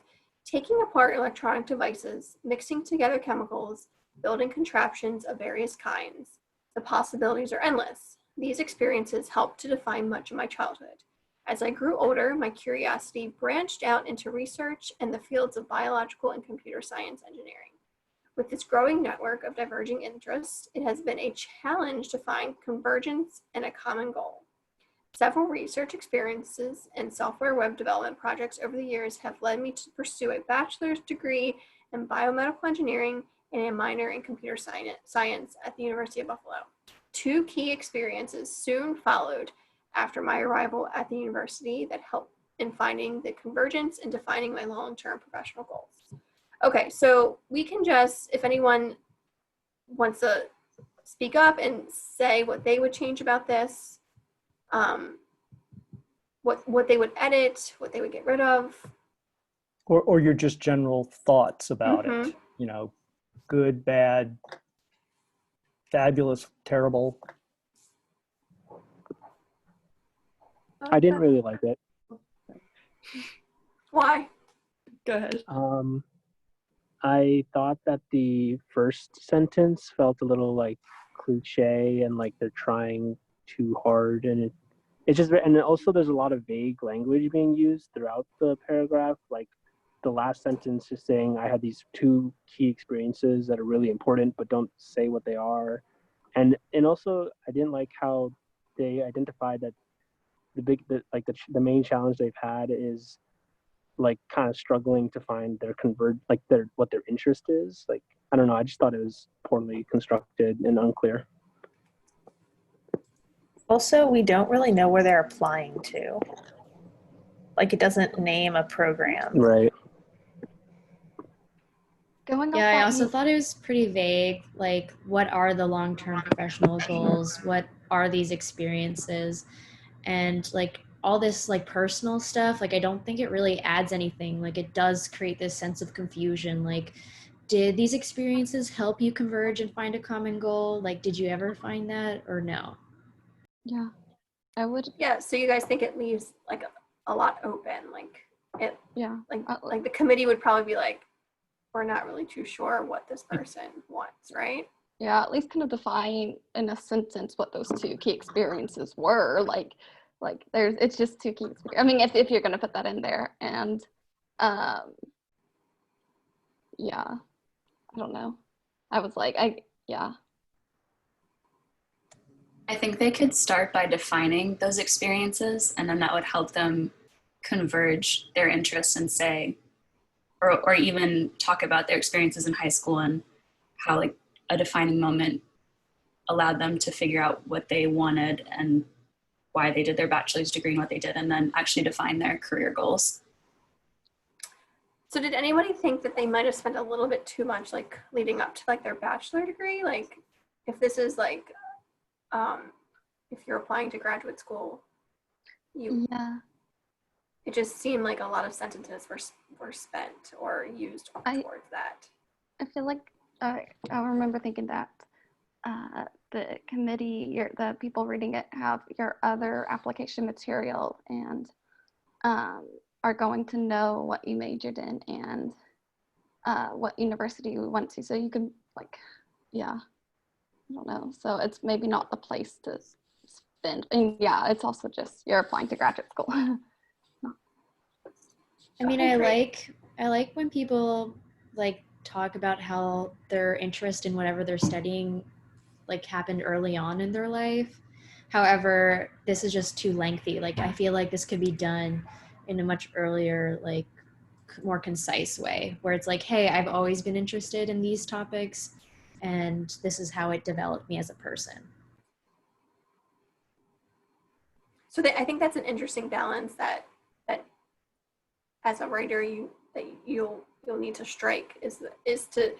taking apart electronic devices, mixing together chemicals, building contraptions of various kinds. The possibilities are endless. These experiences helped to define much of my childhood. As I grew older, my curiosity branched out into research in the fields of biological and computer science engineering. With this growing network of diverging interests, it has been a challenge to find convergence and a common goal. Several research experiences and software web development projects over the years have led me to pursue a bachelor's degree in biomedical engineering and a minor in computer science at the University of Buffalo. 2 key experiences soon followed after my arrival at the university that helped in finding the convergence and defining my long-term professional goals. Okay, so we can just, if anyone wants to speak up and say what they would change about this, what they would edit, what they would get rid of. Or your just general thoughts about it, you know, good, bad, fabulous, terrible. I didn't really like it. Why? Go ahead. I thought that the first sentence felt a little like cliche and like they're trying too hard, and it just, and also there's a lot of vague language being used throughout the paragraph. Like the last sentence is saying I had these 2 key experiences that are really important but don't say what they are, and also I didn't like how they identified that the main challenge they've had is like kind of struggling to find their what their interest is. Like, I don't know, I just thought it was poorly constructed and unclear. Also, we don't really know where they're applying to. Like, it doesn't name a program. Right. Yeah, I also thought it was pretty vague. Like, what are the long-term professional goals? What are these experiences? And like all this like personal stuff, like I don't think it really adds anything. Like it does create this sense of confusion. Like, did these experiences help you converge and find a common goal? Like, did you ever find that or no? Yeah, I would. Yeah, so you guys think it leaves like a lot open, like it, Yeah. Like the committee would probably be like, we're not really too sure what this person wants, right? Yeah, at least kind of define in a sentence what those 2 key experiences were. Like there's, it's just 2 key. I mean, if you're gonna put that in there, and yeah, I don't know. I was like, yeah. I think they could start by defining those experiences, and then that would help them converge their interests and say, or even talk about their experiences in high school and how like a defining moment allowed them to figure out what they wanted and why they did their bachelor's degree and what they did, and then actually define their career goals. So did anybody think that they might have spent a little bit too much like leading up to like their bachelor degree? Like if this is like, if you're applying to graduate school, Yeah. It just seemed like a lot of sentences were spent or used towards that. I feel like I remember thinking that the committee, the people reading it have your other application material and are going to know what you majored in and what university you went to. So you can like, yeah, I don't know. So it's maybe not the place to spend. And yeah, it's also just you're applying to graduate school. I mean, I like when people like talk about how their interest in whatever they're studying like happened early on in their life. However, this is just too lengthy. Like I feel like this could be done in a much earlier, like more concise way where it's like, hey, I've always been interested in these topics and this is how it developed me as a person. So I think that's an interesting balance that as a writer you'll need to strike is to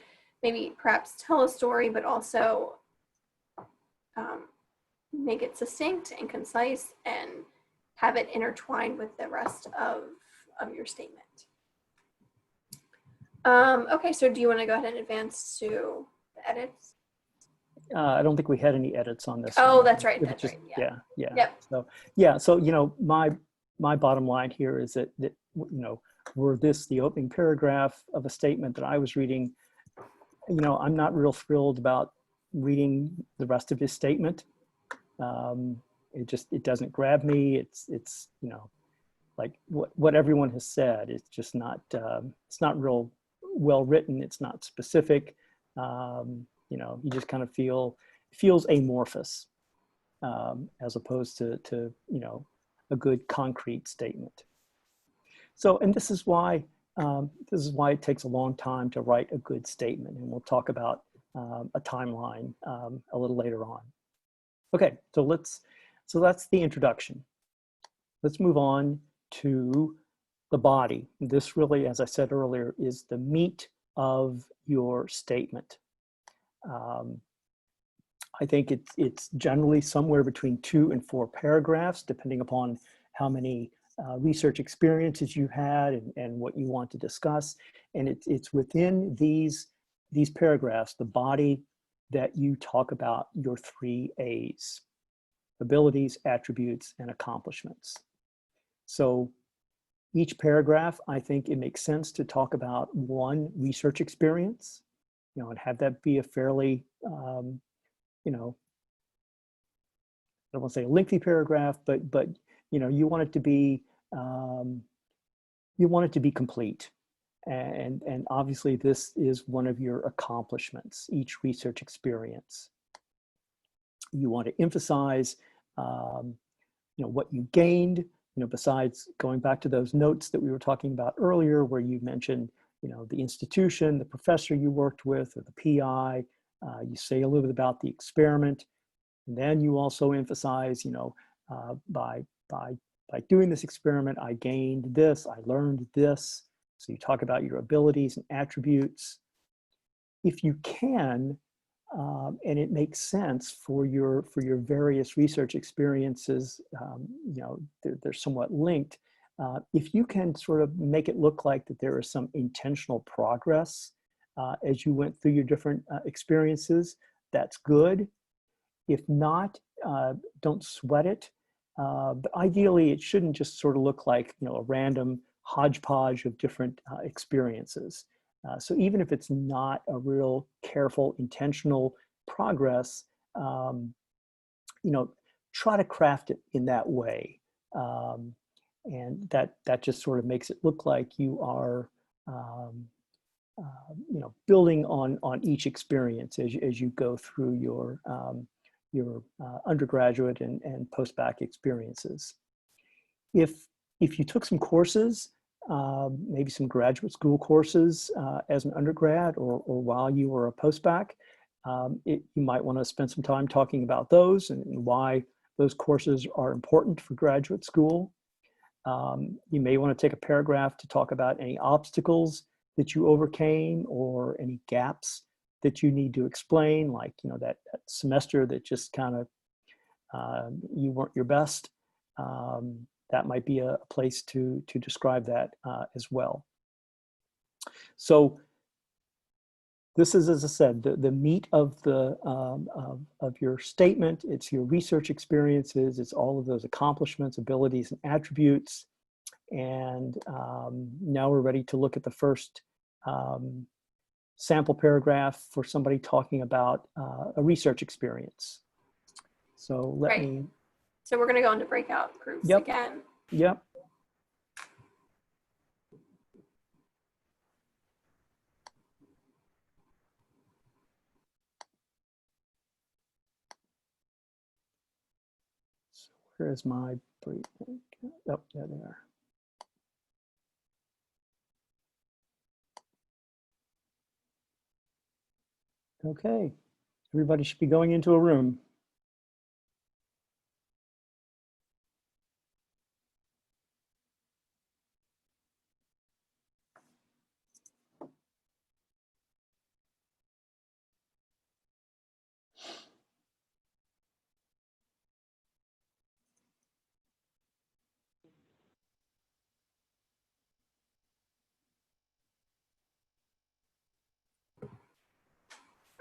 maybe perhaps tell a story, but also make it succinct and concise and have it intertwined with the rest of your statement. Okay, so do you want to go ahead and advance to the edits? I don't think we had any edits on this. Oh, one. that's right. It was That's just- right. Yeah. Yeah. Yep. So yeah. So you know, my bottom line here is that you know, were this the opening paragraph of a statement that I was reading, you know, I'm not real thrilled about reading the rest of his statement. It doesn't grab me. It's you know, like what everyone has said. It's just not it's not real well written. It's not specific. You know, you just kind of feels amorphous as opposed to you know, a good concrete statement. So, and this is why it takes a long time to write a good statement, and we'll talk about a timeline a little later on. Okay, so that's the introduction. Let's move on to the body. This really, as I said earlier, is the meat of your statement. I think it's generally somewhere between 2 and 4 paragraphs, depending upon how many research experiences you had and what you want to discuss. And it's within these paragraphs, the body, that you talk about your 3 A's: abilities, attributes, and accomplishments. So each paragraph, I think it makes sense to talk about one research experience, you know, and have that be a fairly, you know, I don't want to say a lengthy paragraph, but you know, you want it to be complete. And obviously this is one of your accomplishments, each research experience. You want to emphasize, you know, what you gained, you know, besides going back to those notes that we were talking about earlier, where you mentioned, you know, the institution, the professor you worked with, or the PI. You say a little bit about the experiment, and then you also emphasize, you know, by doing this experiment, I gained this, I learned this. So you talk about your abilities and attributes. If you can, and it makes sense for your various research experiences, you know, they're somewhat linked. If you can sort of make it look like that there is some intentional progress as you went through your different experiences, that's good. If not, don't sweat it. But ideally, it shouldn't just sort of look like, you know, a random hodgepodge of different experiences. So even if it's not a real careful, intentional progress, you know, try to craft it in that way. And that just sort of makes it look like you are, you know, building on each experience as you go through your undergraduate and post-bac experiences. If you took some courses, maybe some graduate school courses as an undergrad or while you were a post-bac, you might want to spend some time talking about those and why those courses are important for graduate school. You may want to take a paragraph to talk about any obstacles that you overcame or any gaps that you need to explain, like, you know, that semester that just kind of you weren't your best. That might be a place to describe that as well. So this is, as I said, the meat of of your statement. It's your research experiences. It's all of those accomplishments, abilities, and attributes. And now we're ready to look at the first sample paragraph for somebody talking about a research experience. So let Right. me, So we're going to go into breakout groups Yep. again. yep. So where is my break? Oh, there they are. Okay, everybody should be going into a room.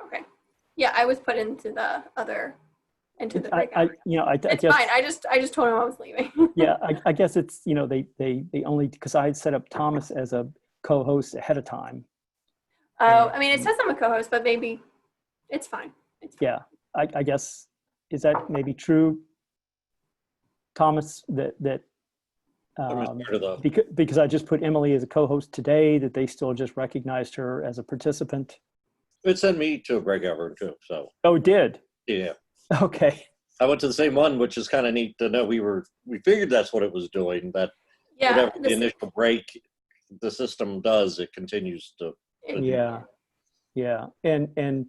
Okay. Yeah, I was put into the other, into the breakout. I It's guess, fine. I just told him I was leaving. yeah, I guess it's, they only, because I had set up Thomas as a co-host ahead of time. Oh, I mean, it says I'm a co-host, but maybe it's fine. It's fine. Yeah, I guess, is that maybe true, Thomas, that I was part of the, because I just put Emily as a co-host today, that they still just recognized her as a participant? it sent me to a breakout room too. So Oh, it did? yeah, Okay. I went to the same one, which is kind of neat to know. We figured that's what it was doing. That Yeah. whatever the initial break the system does, it continues to. Yeah, yeah, and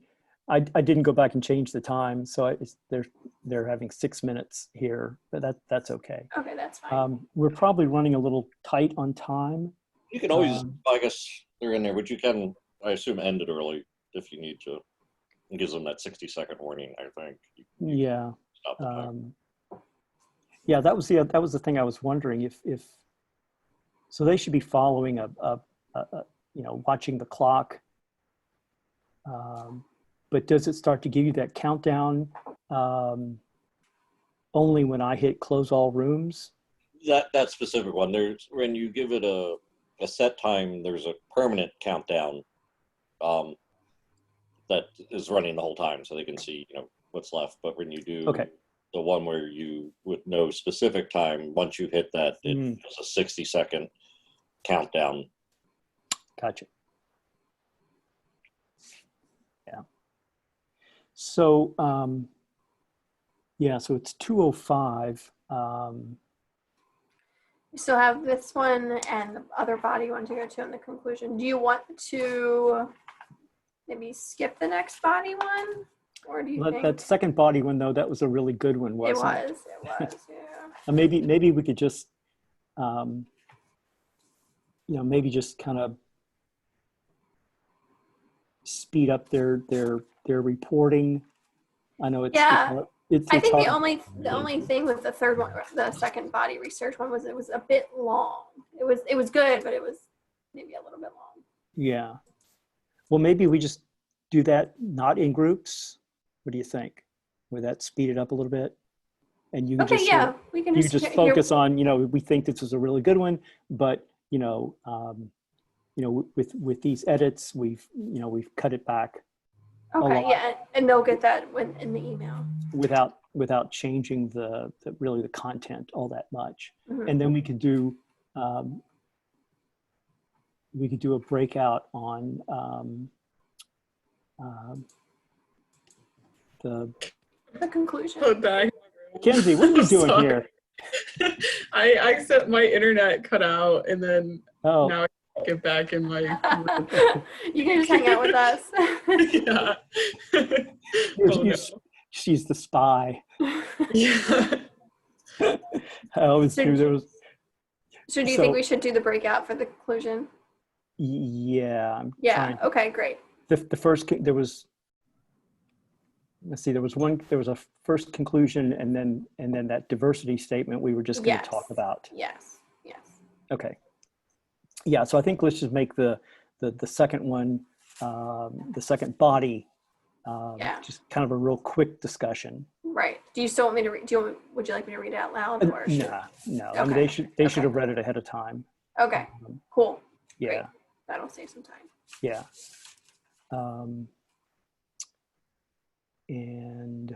I didn't go back and change the time, so they're having 6 minutes here, but that's okay. Okay, that's fine. We're probably running a little tight on time. You can always, I guess they're in there, but you can, I assume, end it early if you need to. It gives them that 60-second warning, I think. Yeah. Stop the time. Yeah, that was the thing I was wondering if so they should be following watching the clock. But does it start to give you that countdown only when I hit close all rooms? That specific one, there's when you give it a set time, there's a permanent countdown that is running the whole time, so they can see what's left. But when you do the one where you with no specific time, once you hit that, it's a 60-second countdown. Gotcha. Yeah. So so it's 2:05. We still have this one and the other body one to go to in the conclusion. Do you want to maybe skip the next body one? Or do you think? That second body one, though, that was a really good one, wasn't it? It was, yeah. And maybe we could just, maybe just kind of speed up their reporting. I know it's, Yeah. it's I think hard. the only thing with the third one, the second body research one, was it was a bit long. It was good, but it was maybe a little bit long. Yeah. Well, maybe we just do that not in groups. What do you think? Would that speed it up a little bit? And you can Okay, just yeah, we can you just just focus on, we think this is a really good one, but with these edits, we've cut it back a Okay, lot yeah, and they'll get that in the email. without changing the content all that much. Mhm. And then we could do a breakout on The conclusion. Oh, die. Kenzie, what are you I'm doing sorry. here? I said my internet cut out, and then Oh. now I get back in my. You can just hang out with us. Yeah. Oh, no. She's the spy. Yeah. I always So- knew there was. So do you think we should do the breakout for the conclusion? Yeah. I'm Yeah, trying- okay, great. The first, there was, let's see, there was a first conclusion and then that diversity statement we were just going to Yes. talk about. Yes. Okay. Yeah, so I think let's just make the second one, the second body, just kind of a real quick discussion. Right. Do you still want me to read? Would you like me to read it out loud? Or should- No. I mean, Okay. they should have read it ahead of time. Okay. Cool. Yeah. That'll save some time. Yeah. Um, and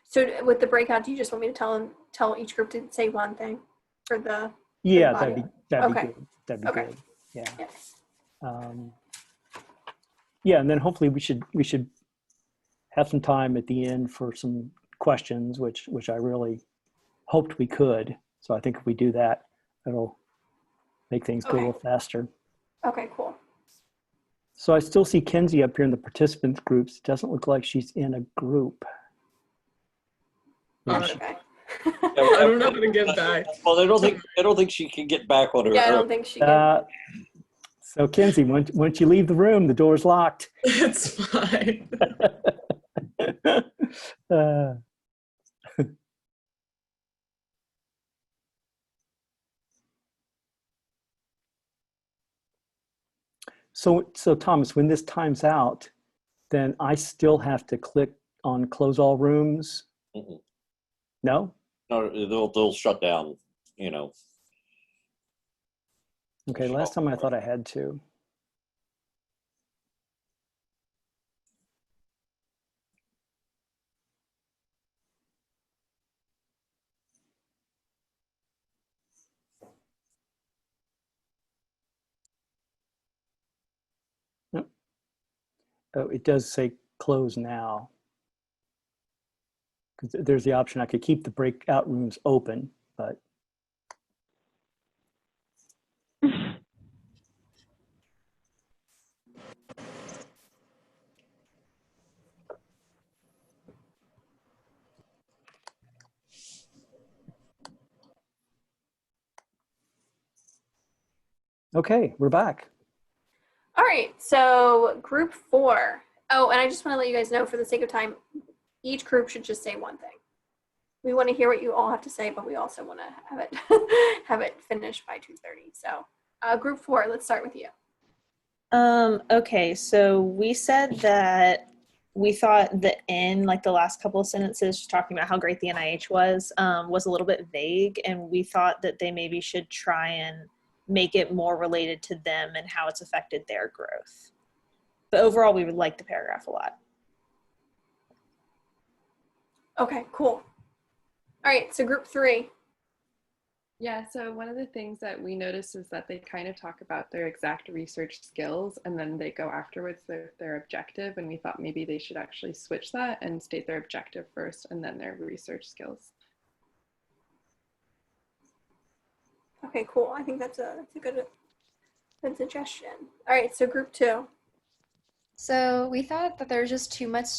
So with the breakout, do you just want me to tell each group to say one thing for the yeah, body? that'd be Okay. good. That'd be Okay. good. Yeah. Yeah. Yeah, and then hopefully we should have some time at the end for some questions, which I really hoped we could. So I think if we do that, it'll make things go a little faster. Okay, cool. So I still see Kenzie up here in the participants groups. It doesn't look like she's in a group. Maybe she- Okay. I don't know how to get back. Well, I don't think she can get back on her. Yeah, I don't think she can. So Kenzie, once you leave the room, the door's locked. It's fine. Uh, so Thomas, when this times out, then I still have to click on close all rooms. Mm-mm. No? No, they'll shut down. You know. Okay, last time I thought I had to. Nope. Oh, it does say close now. Because there's the option I could keep the breakout rooms open, but okay, we're back. All right, so group 4. Oh, and I just want to let you guys know, for the sake of time, each group should just say one thing. We want to hear what you all have to say, but we also want to have it have it finished by 2:30. So, group 4, let's start with you. Okay, so we said that we thought the end, like the last couple of sentences just talking about how great the NIH was a little bit vague, and we thought that they maybe should try and make it more related to them and how it's affected their growth. But overall, we would like the paragraph a lot. Okay, cool. All right, so group 3. Yeah, so one of the things that we noticed is that they kind of talk about their exact research skills and then they go afterwards their objective, and we thought maybe they should actually switch that and state their objective first and then their research skills. Okay, cool. I think that's a good suggestion. All right, so group 2. So we thought that there was just too much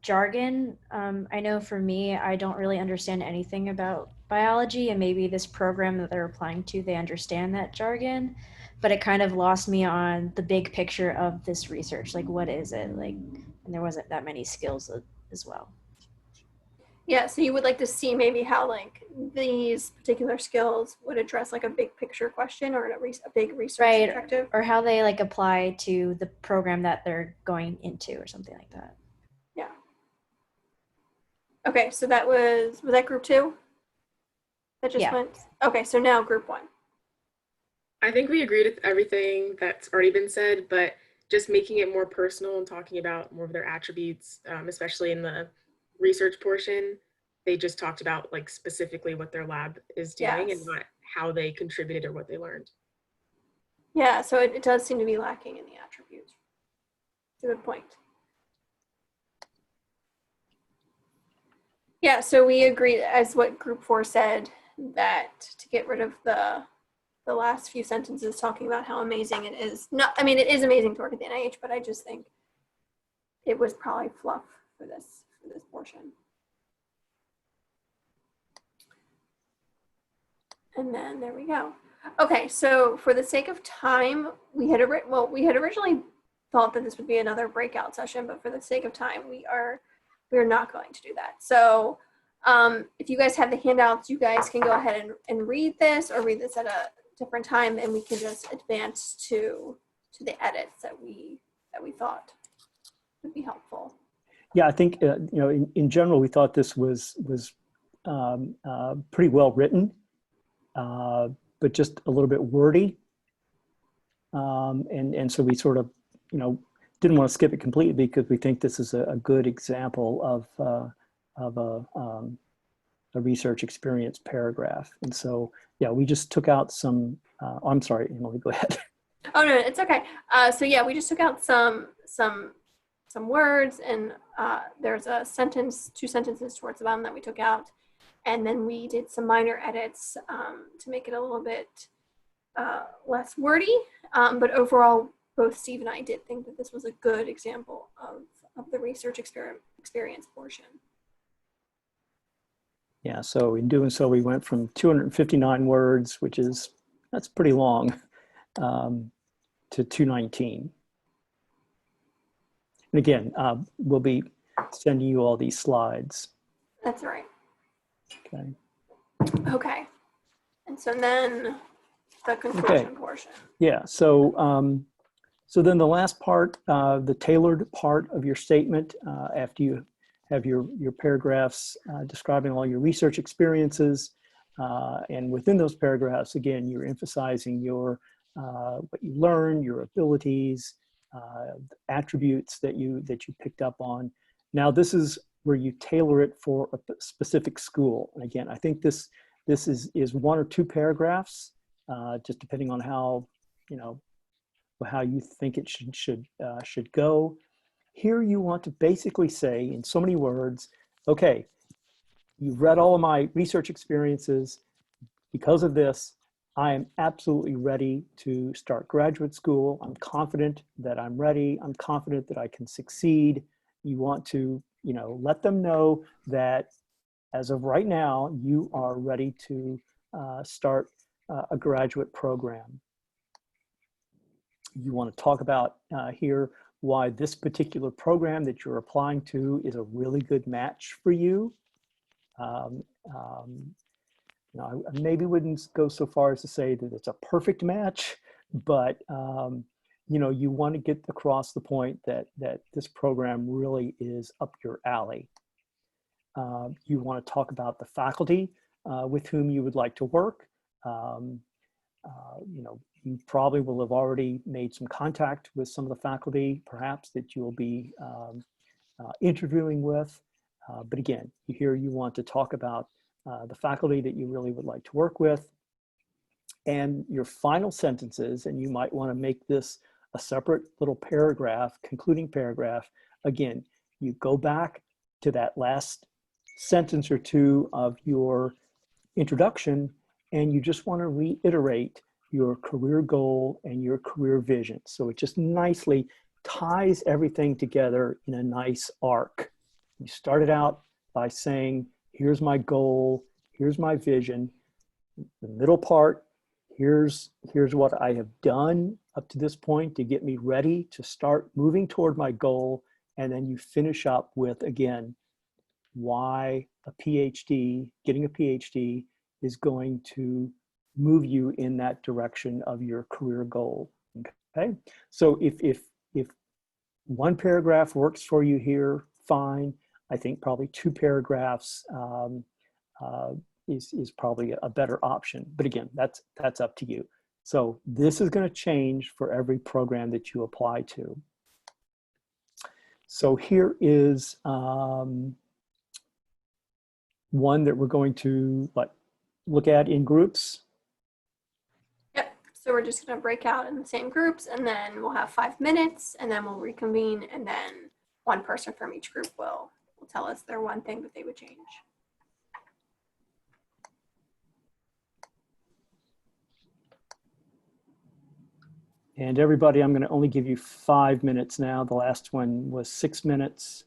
jargon. I know for me, I don't really understand anything about biology, and maybe this program that they're applying to, they understand that jargon, but it kind of lost me on the big picture of this research. Like, what is it? Like, and there wasn't that many skills as well. Yeah, so you would like to see maybe how like these particular skills would address like a big picture question or a big research objective. Or how they like apply to the program that they're going into or something like that. Yeah. Okay, so that was that group 2? That just went? Okay, so now group 1. I think we agreed with everything that's already been said, but just making it more personal and talking about more of their attributes, especially in the research portion. They just talked about like specifically what their lab is doing and not how they contributed or what they learned. Yeah, so it does seem to be lacking in the attributes. It's a good point. Yeah, so we agree, as what group 4 said, that to get rid of the last few sentences talking about how amazing it is. No, I mean, it is amazing to work at the NIH, but I just think it was probably fluff for this portion. And then there we go. Okay, so for the sake of time, we had originally thought that this would be another breakout session, but for the sake of time, we are not going to do that. So if you guys have the handouts, you guys can go ahead and read this or read this at a different time, and we can just advance to the edits that we thought would be helpful. Yeah, I think in general we thought this was pretty well written, but just a little bit wordy, and so we sort of didn't want to skip it completely because we think this is a good example of a research experience paragraph. And so, yeah, we just took out some, I'm sorry, Emily, go ahead. Oh no, it's okay. So yeah, we just took out some words, and there's a sentence, 2 sentences towards the bottom that we took out, and then we did some minor edits to make it a little bit less wordy. But overall, both Steve and I did think that this was a good example of the research experience portion. Yeah, so in doing so, we went from 259 words, that's pretty long, to 219. And again, we'll be sending you all these slides. That's right. Okay. Okay. And so then the conclusion portion. Yeah, so so then the last part, the tailored part of your statement, after you have your paragraphs describing all your research experiences, and within those paragraphs, again, you're emphasizing your what you learned, your abilities, attributes that you picked up on. Now, this is where you tailor it for a specific school. And again, I think this is 1 or 2 paragraphs, just depending on how you think it should go. Here you want to basically say in so many words, okay, you've read all of my research experiences. Because of this, I am absolutely ready to start graduate school. I'm confident that I'm ready. I'm confident that I can succeed. You want to, let them know that as of right now, you are ready to start a graduate program. You want to talk about here why this particular program that you're applying to is a really good match for you. I maybe wouldn't go so far as to say that it's a perfect match, but you want to get across the point that this program really is up your alley. You want to talk about the faculty with whom you would like to work. You probably will have already made some contact with some of the faculty, perhaps, that you'll be interviewing with. But again, here you want to talk about the faculty that you really would like to work with. And your final sentences, and you might want to make this a separate little paragraph, concluding paragraph. Again, you go back to that last sentence or 2 of your introduction, and you just want to reiterate your career goal and your career vision. So it just nicely ties everything together in a nice arc. You started out by saying, here's my goal, here's my vision. The middle part, here's what I have done up to this point to get me ready to start moving toward my goal. And then you finish up with, again, why a PhD, getting a PhD is going to move you in that direction of your career goal. Okay, so if 1 paragraph works for you here, fine. I think probably 2 paragraphs is probably a better option. But again, that's up to you. So this is going to change for every program that you apply to. So here is one that we're going to look at in groups. Yep. So we're just going to break out in the same groups, and then we'll have 5 minutes, and then we'll reconvene, and then one person from each group will tell us their one thing that they would change. And everybody, I'm going to only give you 5 minutes now. The last one was 6 minutes,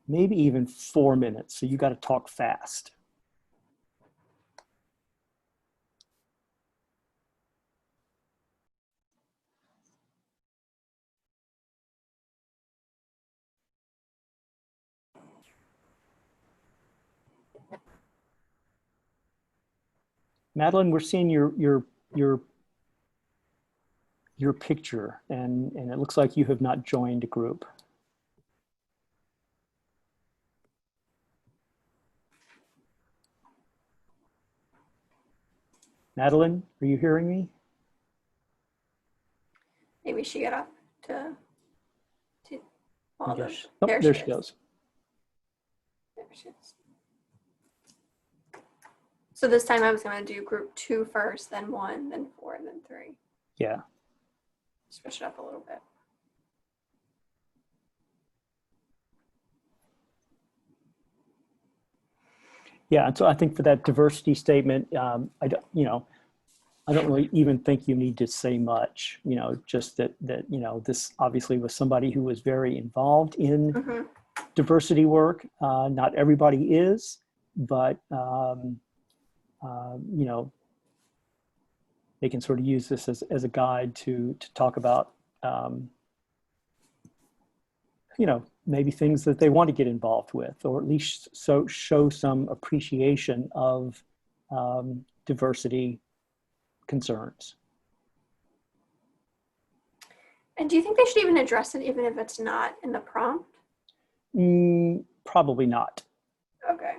maybe even 4 minutes. So you got to talk fast. Madeline, we're seeing your picture, and it looks like you have not joined a group. Madeline, are you hearing me? maybe she got up to I well, guess. there There she she is. goes. There she is. So this time I was going to do group 2 first, then 1, then 4, and then 3. Yeah. Switch it up a little bit. Yeah, and so I think for that diversity statement, I don't, I don't really even think you need to say much. Just that this obviously was somebody who was very involved in Mm-hmm. diversity work. Not everybody is, but they can sort of use this as a guide to talk about maybe things that they want to get involved with, or at least show some appreciation of diversity concerns. And do you think they should even address it even if it's not in the prompt? Probably not. Okay.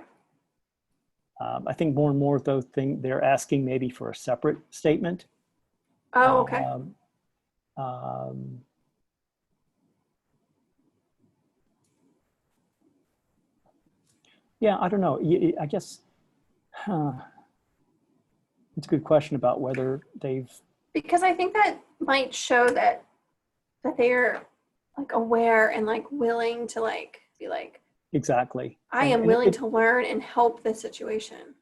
I think more and more though they're asking maybe for a separate statement. Oh, okay. Yeah, I don't know. I guess it's a good question about whether they've. Because I think that might show that they're like aware and like willing to like be like, Exactly. I am willing to learn and help this situation.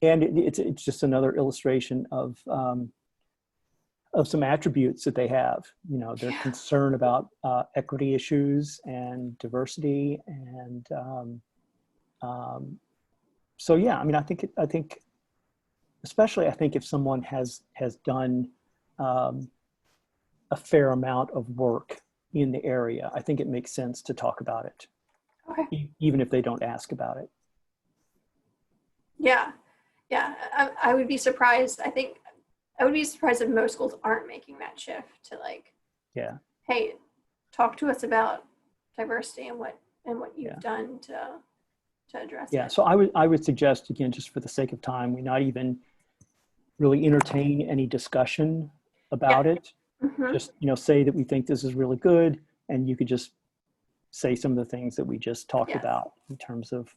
And it's just another illustration of some attributes that they have. Their concern about equity issues and diversity, and so yeah. I mean, I think especially if someone has done a fair amount of work in the area, I think it makes sense to talk about it. Okay. Even if they don't ask about it. Yeah. I would be surprised. I think I would be surprised if most schools aren't making that shift to like, yeah, hey, talk to us about diversity and what you've done to address it. Yeah. So I would suggest, again, just for the sake of time, we not even really entertain any discussion about it. Mm-hmm. Just say that we think this is really good, and you could just say some of the things that we just talked about in terms of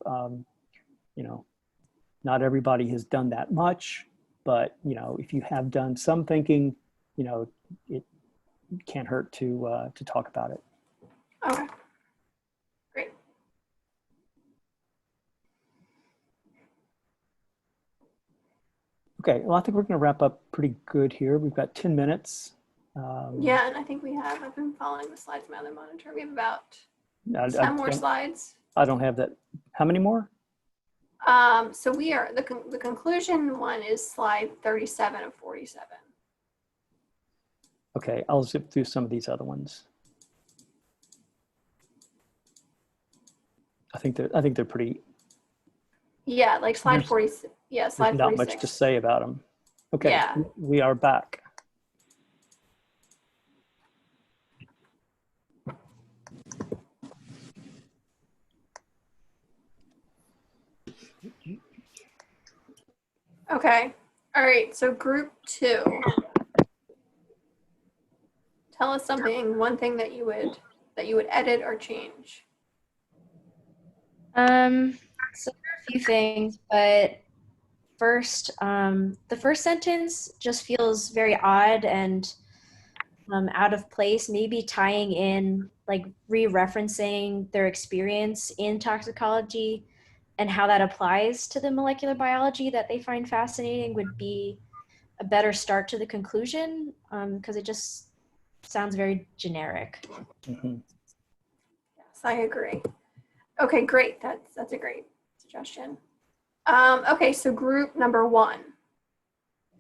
not everybody has done that much, but if you have done some thinking, it can't hurt to talk about it. Okay. Great. Okay, well, I think we're going to wrap up pretty good here. We've got 10 minutes. Yeah, and I think I've been following the slides on my other monitor. We have about 10 more slides. I don't have that. How many more? So we are, the conclusion one is slide 37 of 47. Okay, I'll zip through some of these other ones. I think they're pretty. Yeah, like slide 40. Yeah, slide 46. Not much to say about them. Okay, yeah. We are back. Okay. All right. So group 2. Tell us something. One thing that you would edit or change. So there are a few things, but first, the first sentence just feels very odd and out of place. Maybe tying in, like re-referencing their experience in toxicology and how that applies to the molecular biology that they find fascinating would be a better start to the conclusion, because it just sounds very generic. Mm-hmm. Yes, I agree. Okay, great. That's a great suggestion. Okay, so group number 1.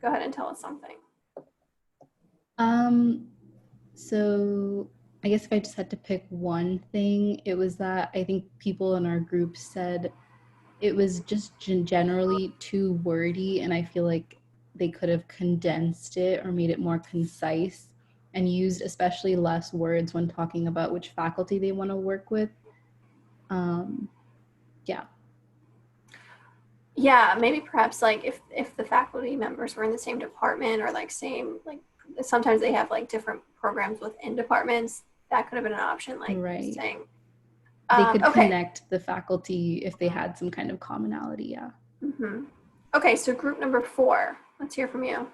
Go ahead and tell us something. So I guess if I just had to pick one thing, it was that I think people in our group said it was just generally too wordy, and I feel like they could have condensed it or made it more concise and used especially less words when talking about which faculty they want to work with. Yeah. Yeah, maybe perhaps like if the faculty members were in the same department or like same like sometimes they have like different programs within departments. That could have been an option, like Right. saying. They could Okay. connect the faculty if they had some kind of commonality. Yeah. Mm-hmm. Okay, so group number 4. Let's hear from you.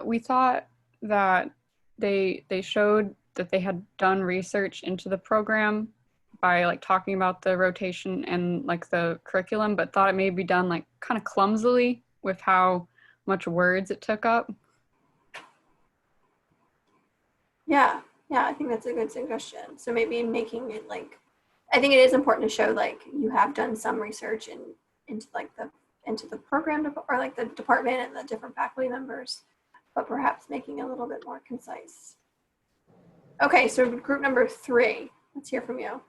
We thought that they showed that they had done research into the program by like talking about the rotation and like the curriculum, but thought it may be done like kind of clumsily with how much words it took up. Yeah, I think that's a good suggestion. So maybe making it like, I think it is important to show like you have done some research into the program or like the department and the different faculty members, but perhaps making it a little bit more concise. Okay, so group number 3, let's hear from you.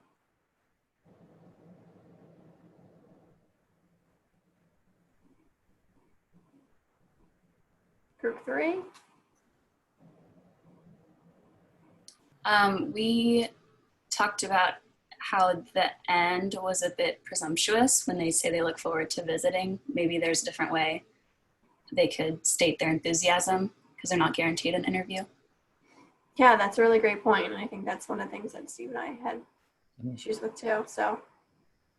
Group 3. We talked about how the end was a bit presumptuous when they say they look forward to visiting. Maybe there's a different way they could state their enthusiasm because they're not guaranteed an interview. Yeah, that's a really great point. And I think that's one of the things that Steve and I had issues with too. So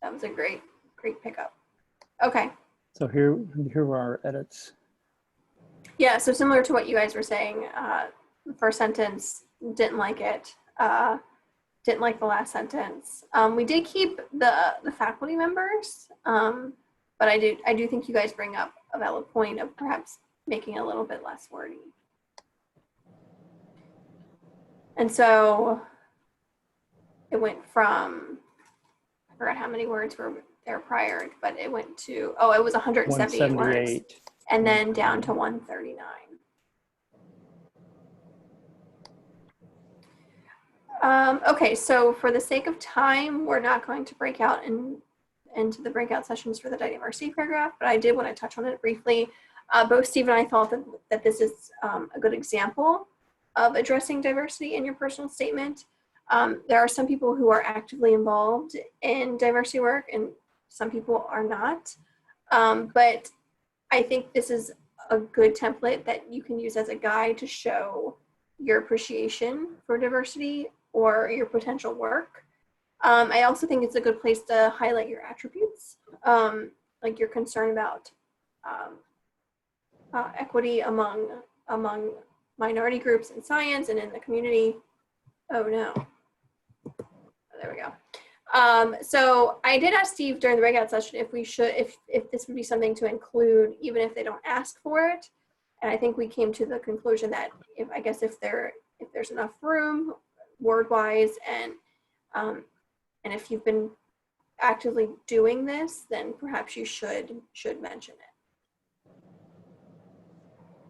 that was a great pickup. Okay. So here are our edits. Yeah, so similar to what you guys were saying, the first sentence, didn't like it. Didn't like the last sentence. We did keep the faculty members, but I do think you guys bring up a valid point of perhaps making it a little bit less wordy. And so it went from, I forgot how many words were there prior, but it went to, it was 178 words, and then down to 139. Okay, so for the sake of time, we're not going to break out into the breakout sessions for the diversity paragraph, but I did want to touch on it briefly. Both Steve and I thought that this is a good example of addressing diversity in your personal statement. There are some people who are actively involved in diversity work and some people are not. But I think this is a good template that you can use as a guide to show your appreciation for diversity or your potential work. I also think it's a good place to highlight your attributes, like your concern about equity among minority groups in science and in the community. Oh no, there we go. So I did ask Steve during the breakout session if we should, if this would be something to include even if they don't ask for it. And I think we came to the conclusion that if there's enough room word-wise and if you've been actively doing this, then perhaps you should mention it.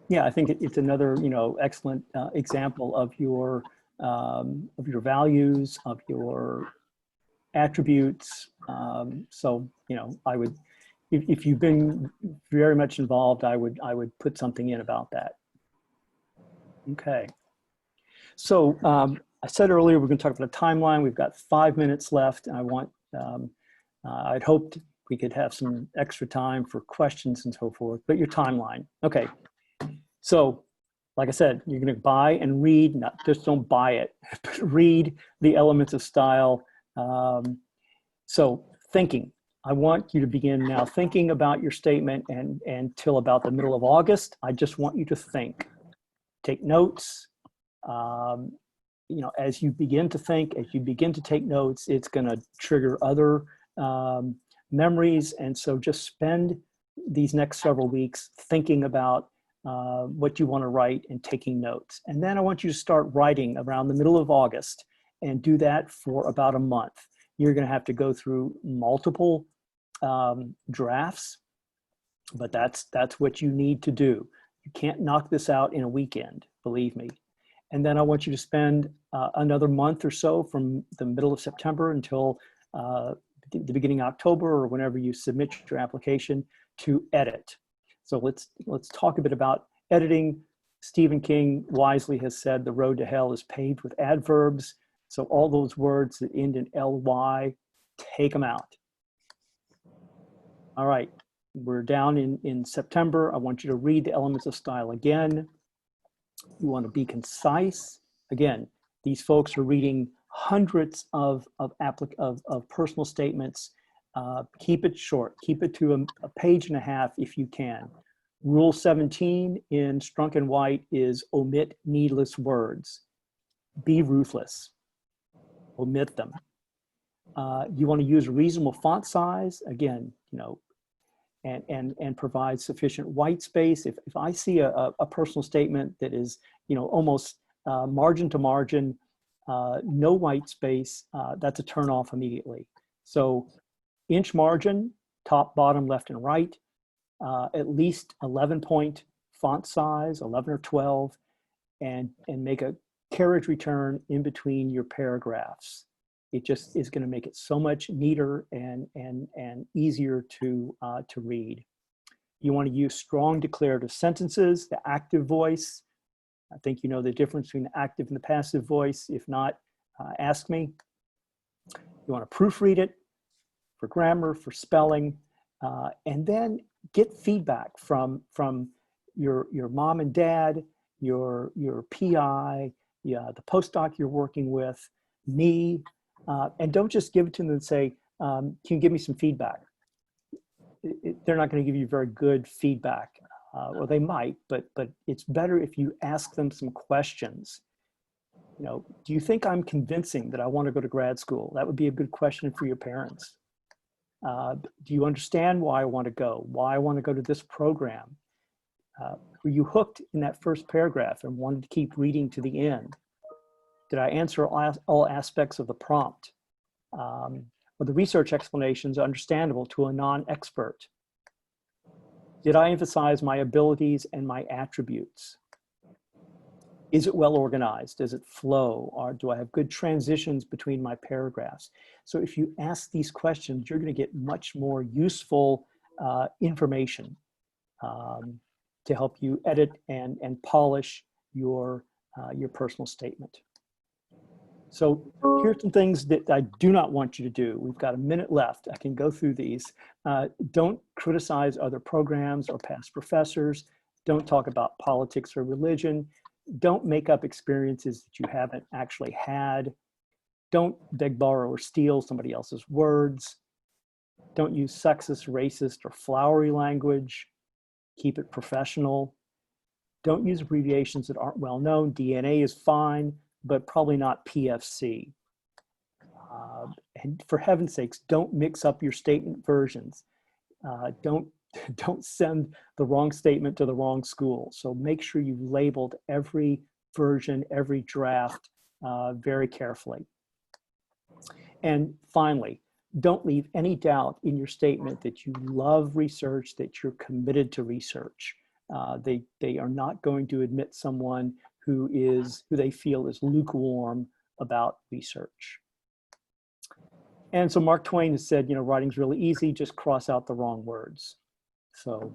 Yeah, I think it's another, excellent example of your values, of your attributes. So, I would, if you've been very much involved, I would put something in about that. Okay. So I said earlier, we're going to talk about a timeline. We've got 5 minutes left. I want, I'd hoped we could have some extra time for questions and so forth, but your timeline. Okay. So like I said, you're going to buy and read, not just don't buy it, but read the elements of style. So thinking, I want you to begin now thinking about your statement and till about the middle of August. I just want you to think, take notes. As you begin to think, as you begin to take notes, it's going to trigger other memories. And so just spend these next several weeks thinking about what you want to write and taking notes. And then I want you to start writing around the middle of August and do that for about a month. You're going to have to go through multiple drafts, but that's what you need to do. You can't knock this out in a weekend, believe me. And then I want you to spend another month or so from the middle of September until the beginning of October or whenever you submit your application to edit. So let's talk a bit about editing. Stephen King wisely has said the road to hell is paved with adverbs. So all those words that end in ly, take them out. All right, we're down in September. I want you to read the elements of style again. You want to be concise. Again, these folks are reading hundreds of personal statements. Keep it short. Keep it to a page and a half if you can. Rule 17 in Strunk and White is omit needless words. Be ruthless. Omit them. You want to use a reasonable font size. Again, you know, and provide sufficient white space. If I see a personal statement that is, you know, almost margin to margin, no white space, that's a turn off immediately. So inch margin, top, bottom, left, and right, at least 11-point font size, 11 or 12, and make a carriage return in between your paragraphs. It just is going to make it so much neater and easier to read. You want to use strong declarative sentences, the active voice. I think you know the difference between the active and the passive voice. If not, ask me. You want to proofread it for grammar, for spelling, and then get feedback from your mom and dad, your PI, the postdoc you're working with, me, and don't just give it to them and say, can you give me some feedback? They're not going to give you very good feedback. Or they might, but it's better if you ask them some questions. You know, do you think I'm convincing that I want to go to grad school? That would be a good question for your parents. Do you understand why I want to go? Why I want to go to this program? Were you hooked in that first paragraph and wanted to keep reading to the end? Did I answer all aspects of the prompt? Were the research explanations understandable to a non-expert? Did I emphasize my abilities and my attributes? Is it well organized? Does it flow? Or do I have good transitions between my paragraphs? So if you ask these questions, you're going to get much more useful information to help you edit and polish your personal statement. So here's some things that I do not want you to do. We've got a minute left. I can go through these. Don't criticize other programs or past professors. Don't talk about politics or religion. Don't make up experiences that you haven't actually had. Don't beg, borrow, or steal somebody else's words. Don't use sexist, racist, or flowery language. Keep it professional. Don't use abbreviations that aren't well known. DNA is fine, but probably not PFC. And for heaven's sakes, don't mix up your statement versions. Don't send the wrong statement to the wrong school. So make sure you've labeled every version, every draft very carefully. And finally, don't leave any doubt in your statement that you love research, that you're committed to research. They are not going to admit someone who they feel is lukewarm about research. And so Mark Twain has said, you know, writing's really easy, just cross out the wrong words. So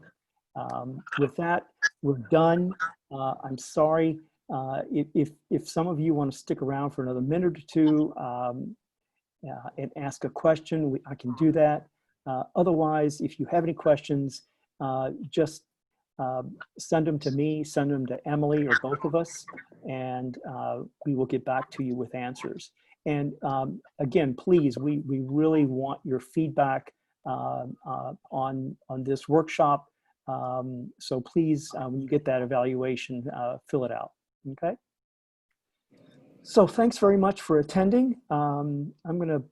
with that, we're done. I'm sorry. If some of you want to stick around for another minute or two and ask a question, I can do that. Otherwise, if you have any questions, just send them to me, send them to Emily, or both of us, and we will get back to you with answers. And again, please, we really want your feedback on this workshop. So please, when you get that evaluation, fill it out, okay? So thanks very much for attending. I'm gonna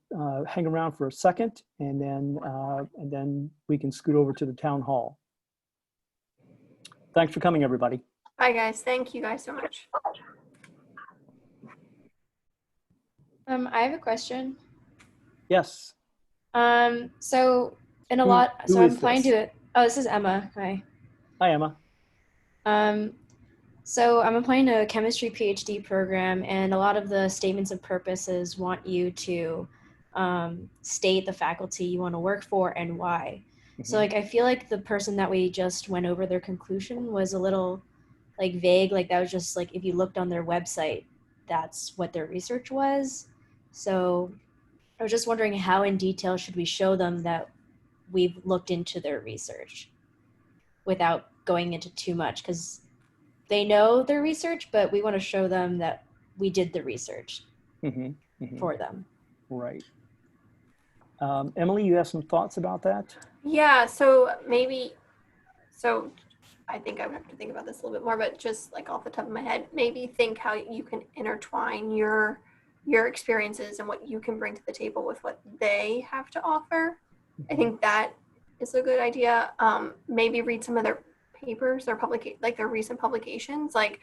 hang around for a second, and then we can scoot over to the town hall. Thanks for coming, everybody. Bye, guys. Thank you guys so much. I have a question. Yes. So in a Who lot, so I'm is applying this? to it. Oh, this is Emma. Hi. Hi, Emma. So I'm applying to a chemistry PhD program, and a lot of the statements of purposes want you to state the faculty you want to work for and why. So like, I feel like the person that we just went over their conclusion was a little like vague. Like that was just like, if you looked on their website, that's what their research was. So I was just wondering, how in detail should we show them that we've looked into their research without going into too much? Because they know their research, but we want to show them that we did the research for them. Right. Emily, you have some thoughts about that? Yeah, so maybe, so I think I would have to think about this a little bit more, but just like off the top of my head, maybe think how you can intertwine your experiences and what you can bring to the table with what they have to offer. I think that is a good idea. Maybe read some of their papers, their their recent publications. Like,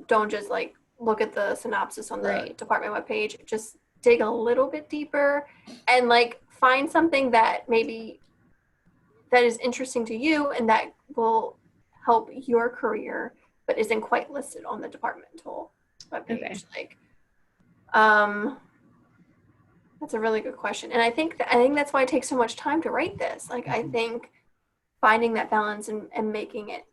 don't just like look at the synopsis on the department webpage. Just dig a little bit deeper and like find something that maybe that is interesting to you and that will help your career, but isn't quite listed on the departmental webpage. Like, that's a really good question. And I think that's why it takes so much time to write this. Like, I think finding that balance and making it,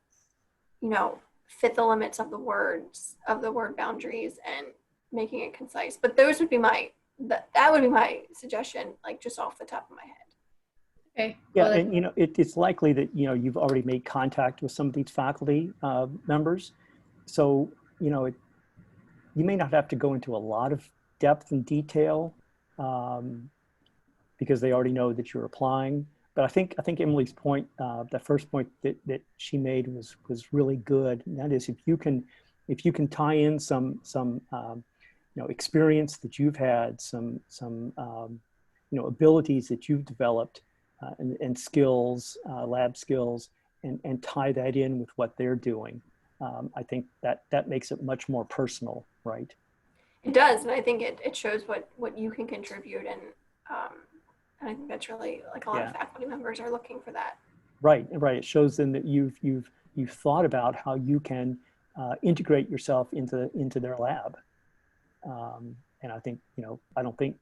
you know, fit the limits of the words, of the word boundaries, and making it concise. But those would be that would be my suggestion, like just off the top of my head. Okay. Yeah, Well, and you know, it's likely that, you know, you've already made contact with some of these faculty members. So, you know, you may not have to go into a lot of depth and detail because they already know that you're applying. But I think Emily's point, the first point that she made was really good. And that is, if you can tie in some you know, experience that you've had, some you know, abilities that you've developed, and skills, lab skills, and tie that in with what they're doing. I think that makes it much more personal, right? It does, and I think it shows what you can contribute, and I think that's really, like, a lot of faculty members are looking for that. Right. It shows them that you've thought about how you can integrate yourself into their lab, and I think, you know, I don't think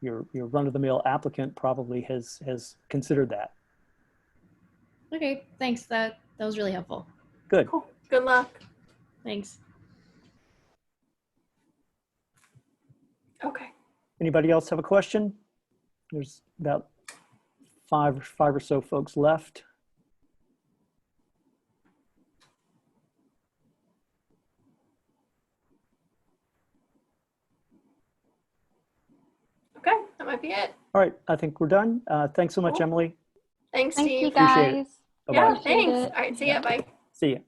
your run-of-the-mill applicant probably has considered that. okay, thanks. That was really helpful. Good. Cool. Good luck. Thanks. Okay. Anybody else have a question? There's about five or so folks left. Okay, that might be it. All right, I think we're done. Thanks so much, Cool. Emily. Thanks, Thank Steve. you Appreciate it. guys. Bye-bye. Yeah, Appreciate thanks. it. All right, see ya. Bye. See ya.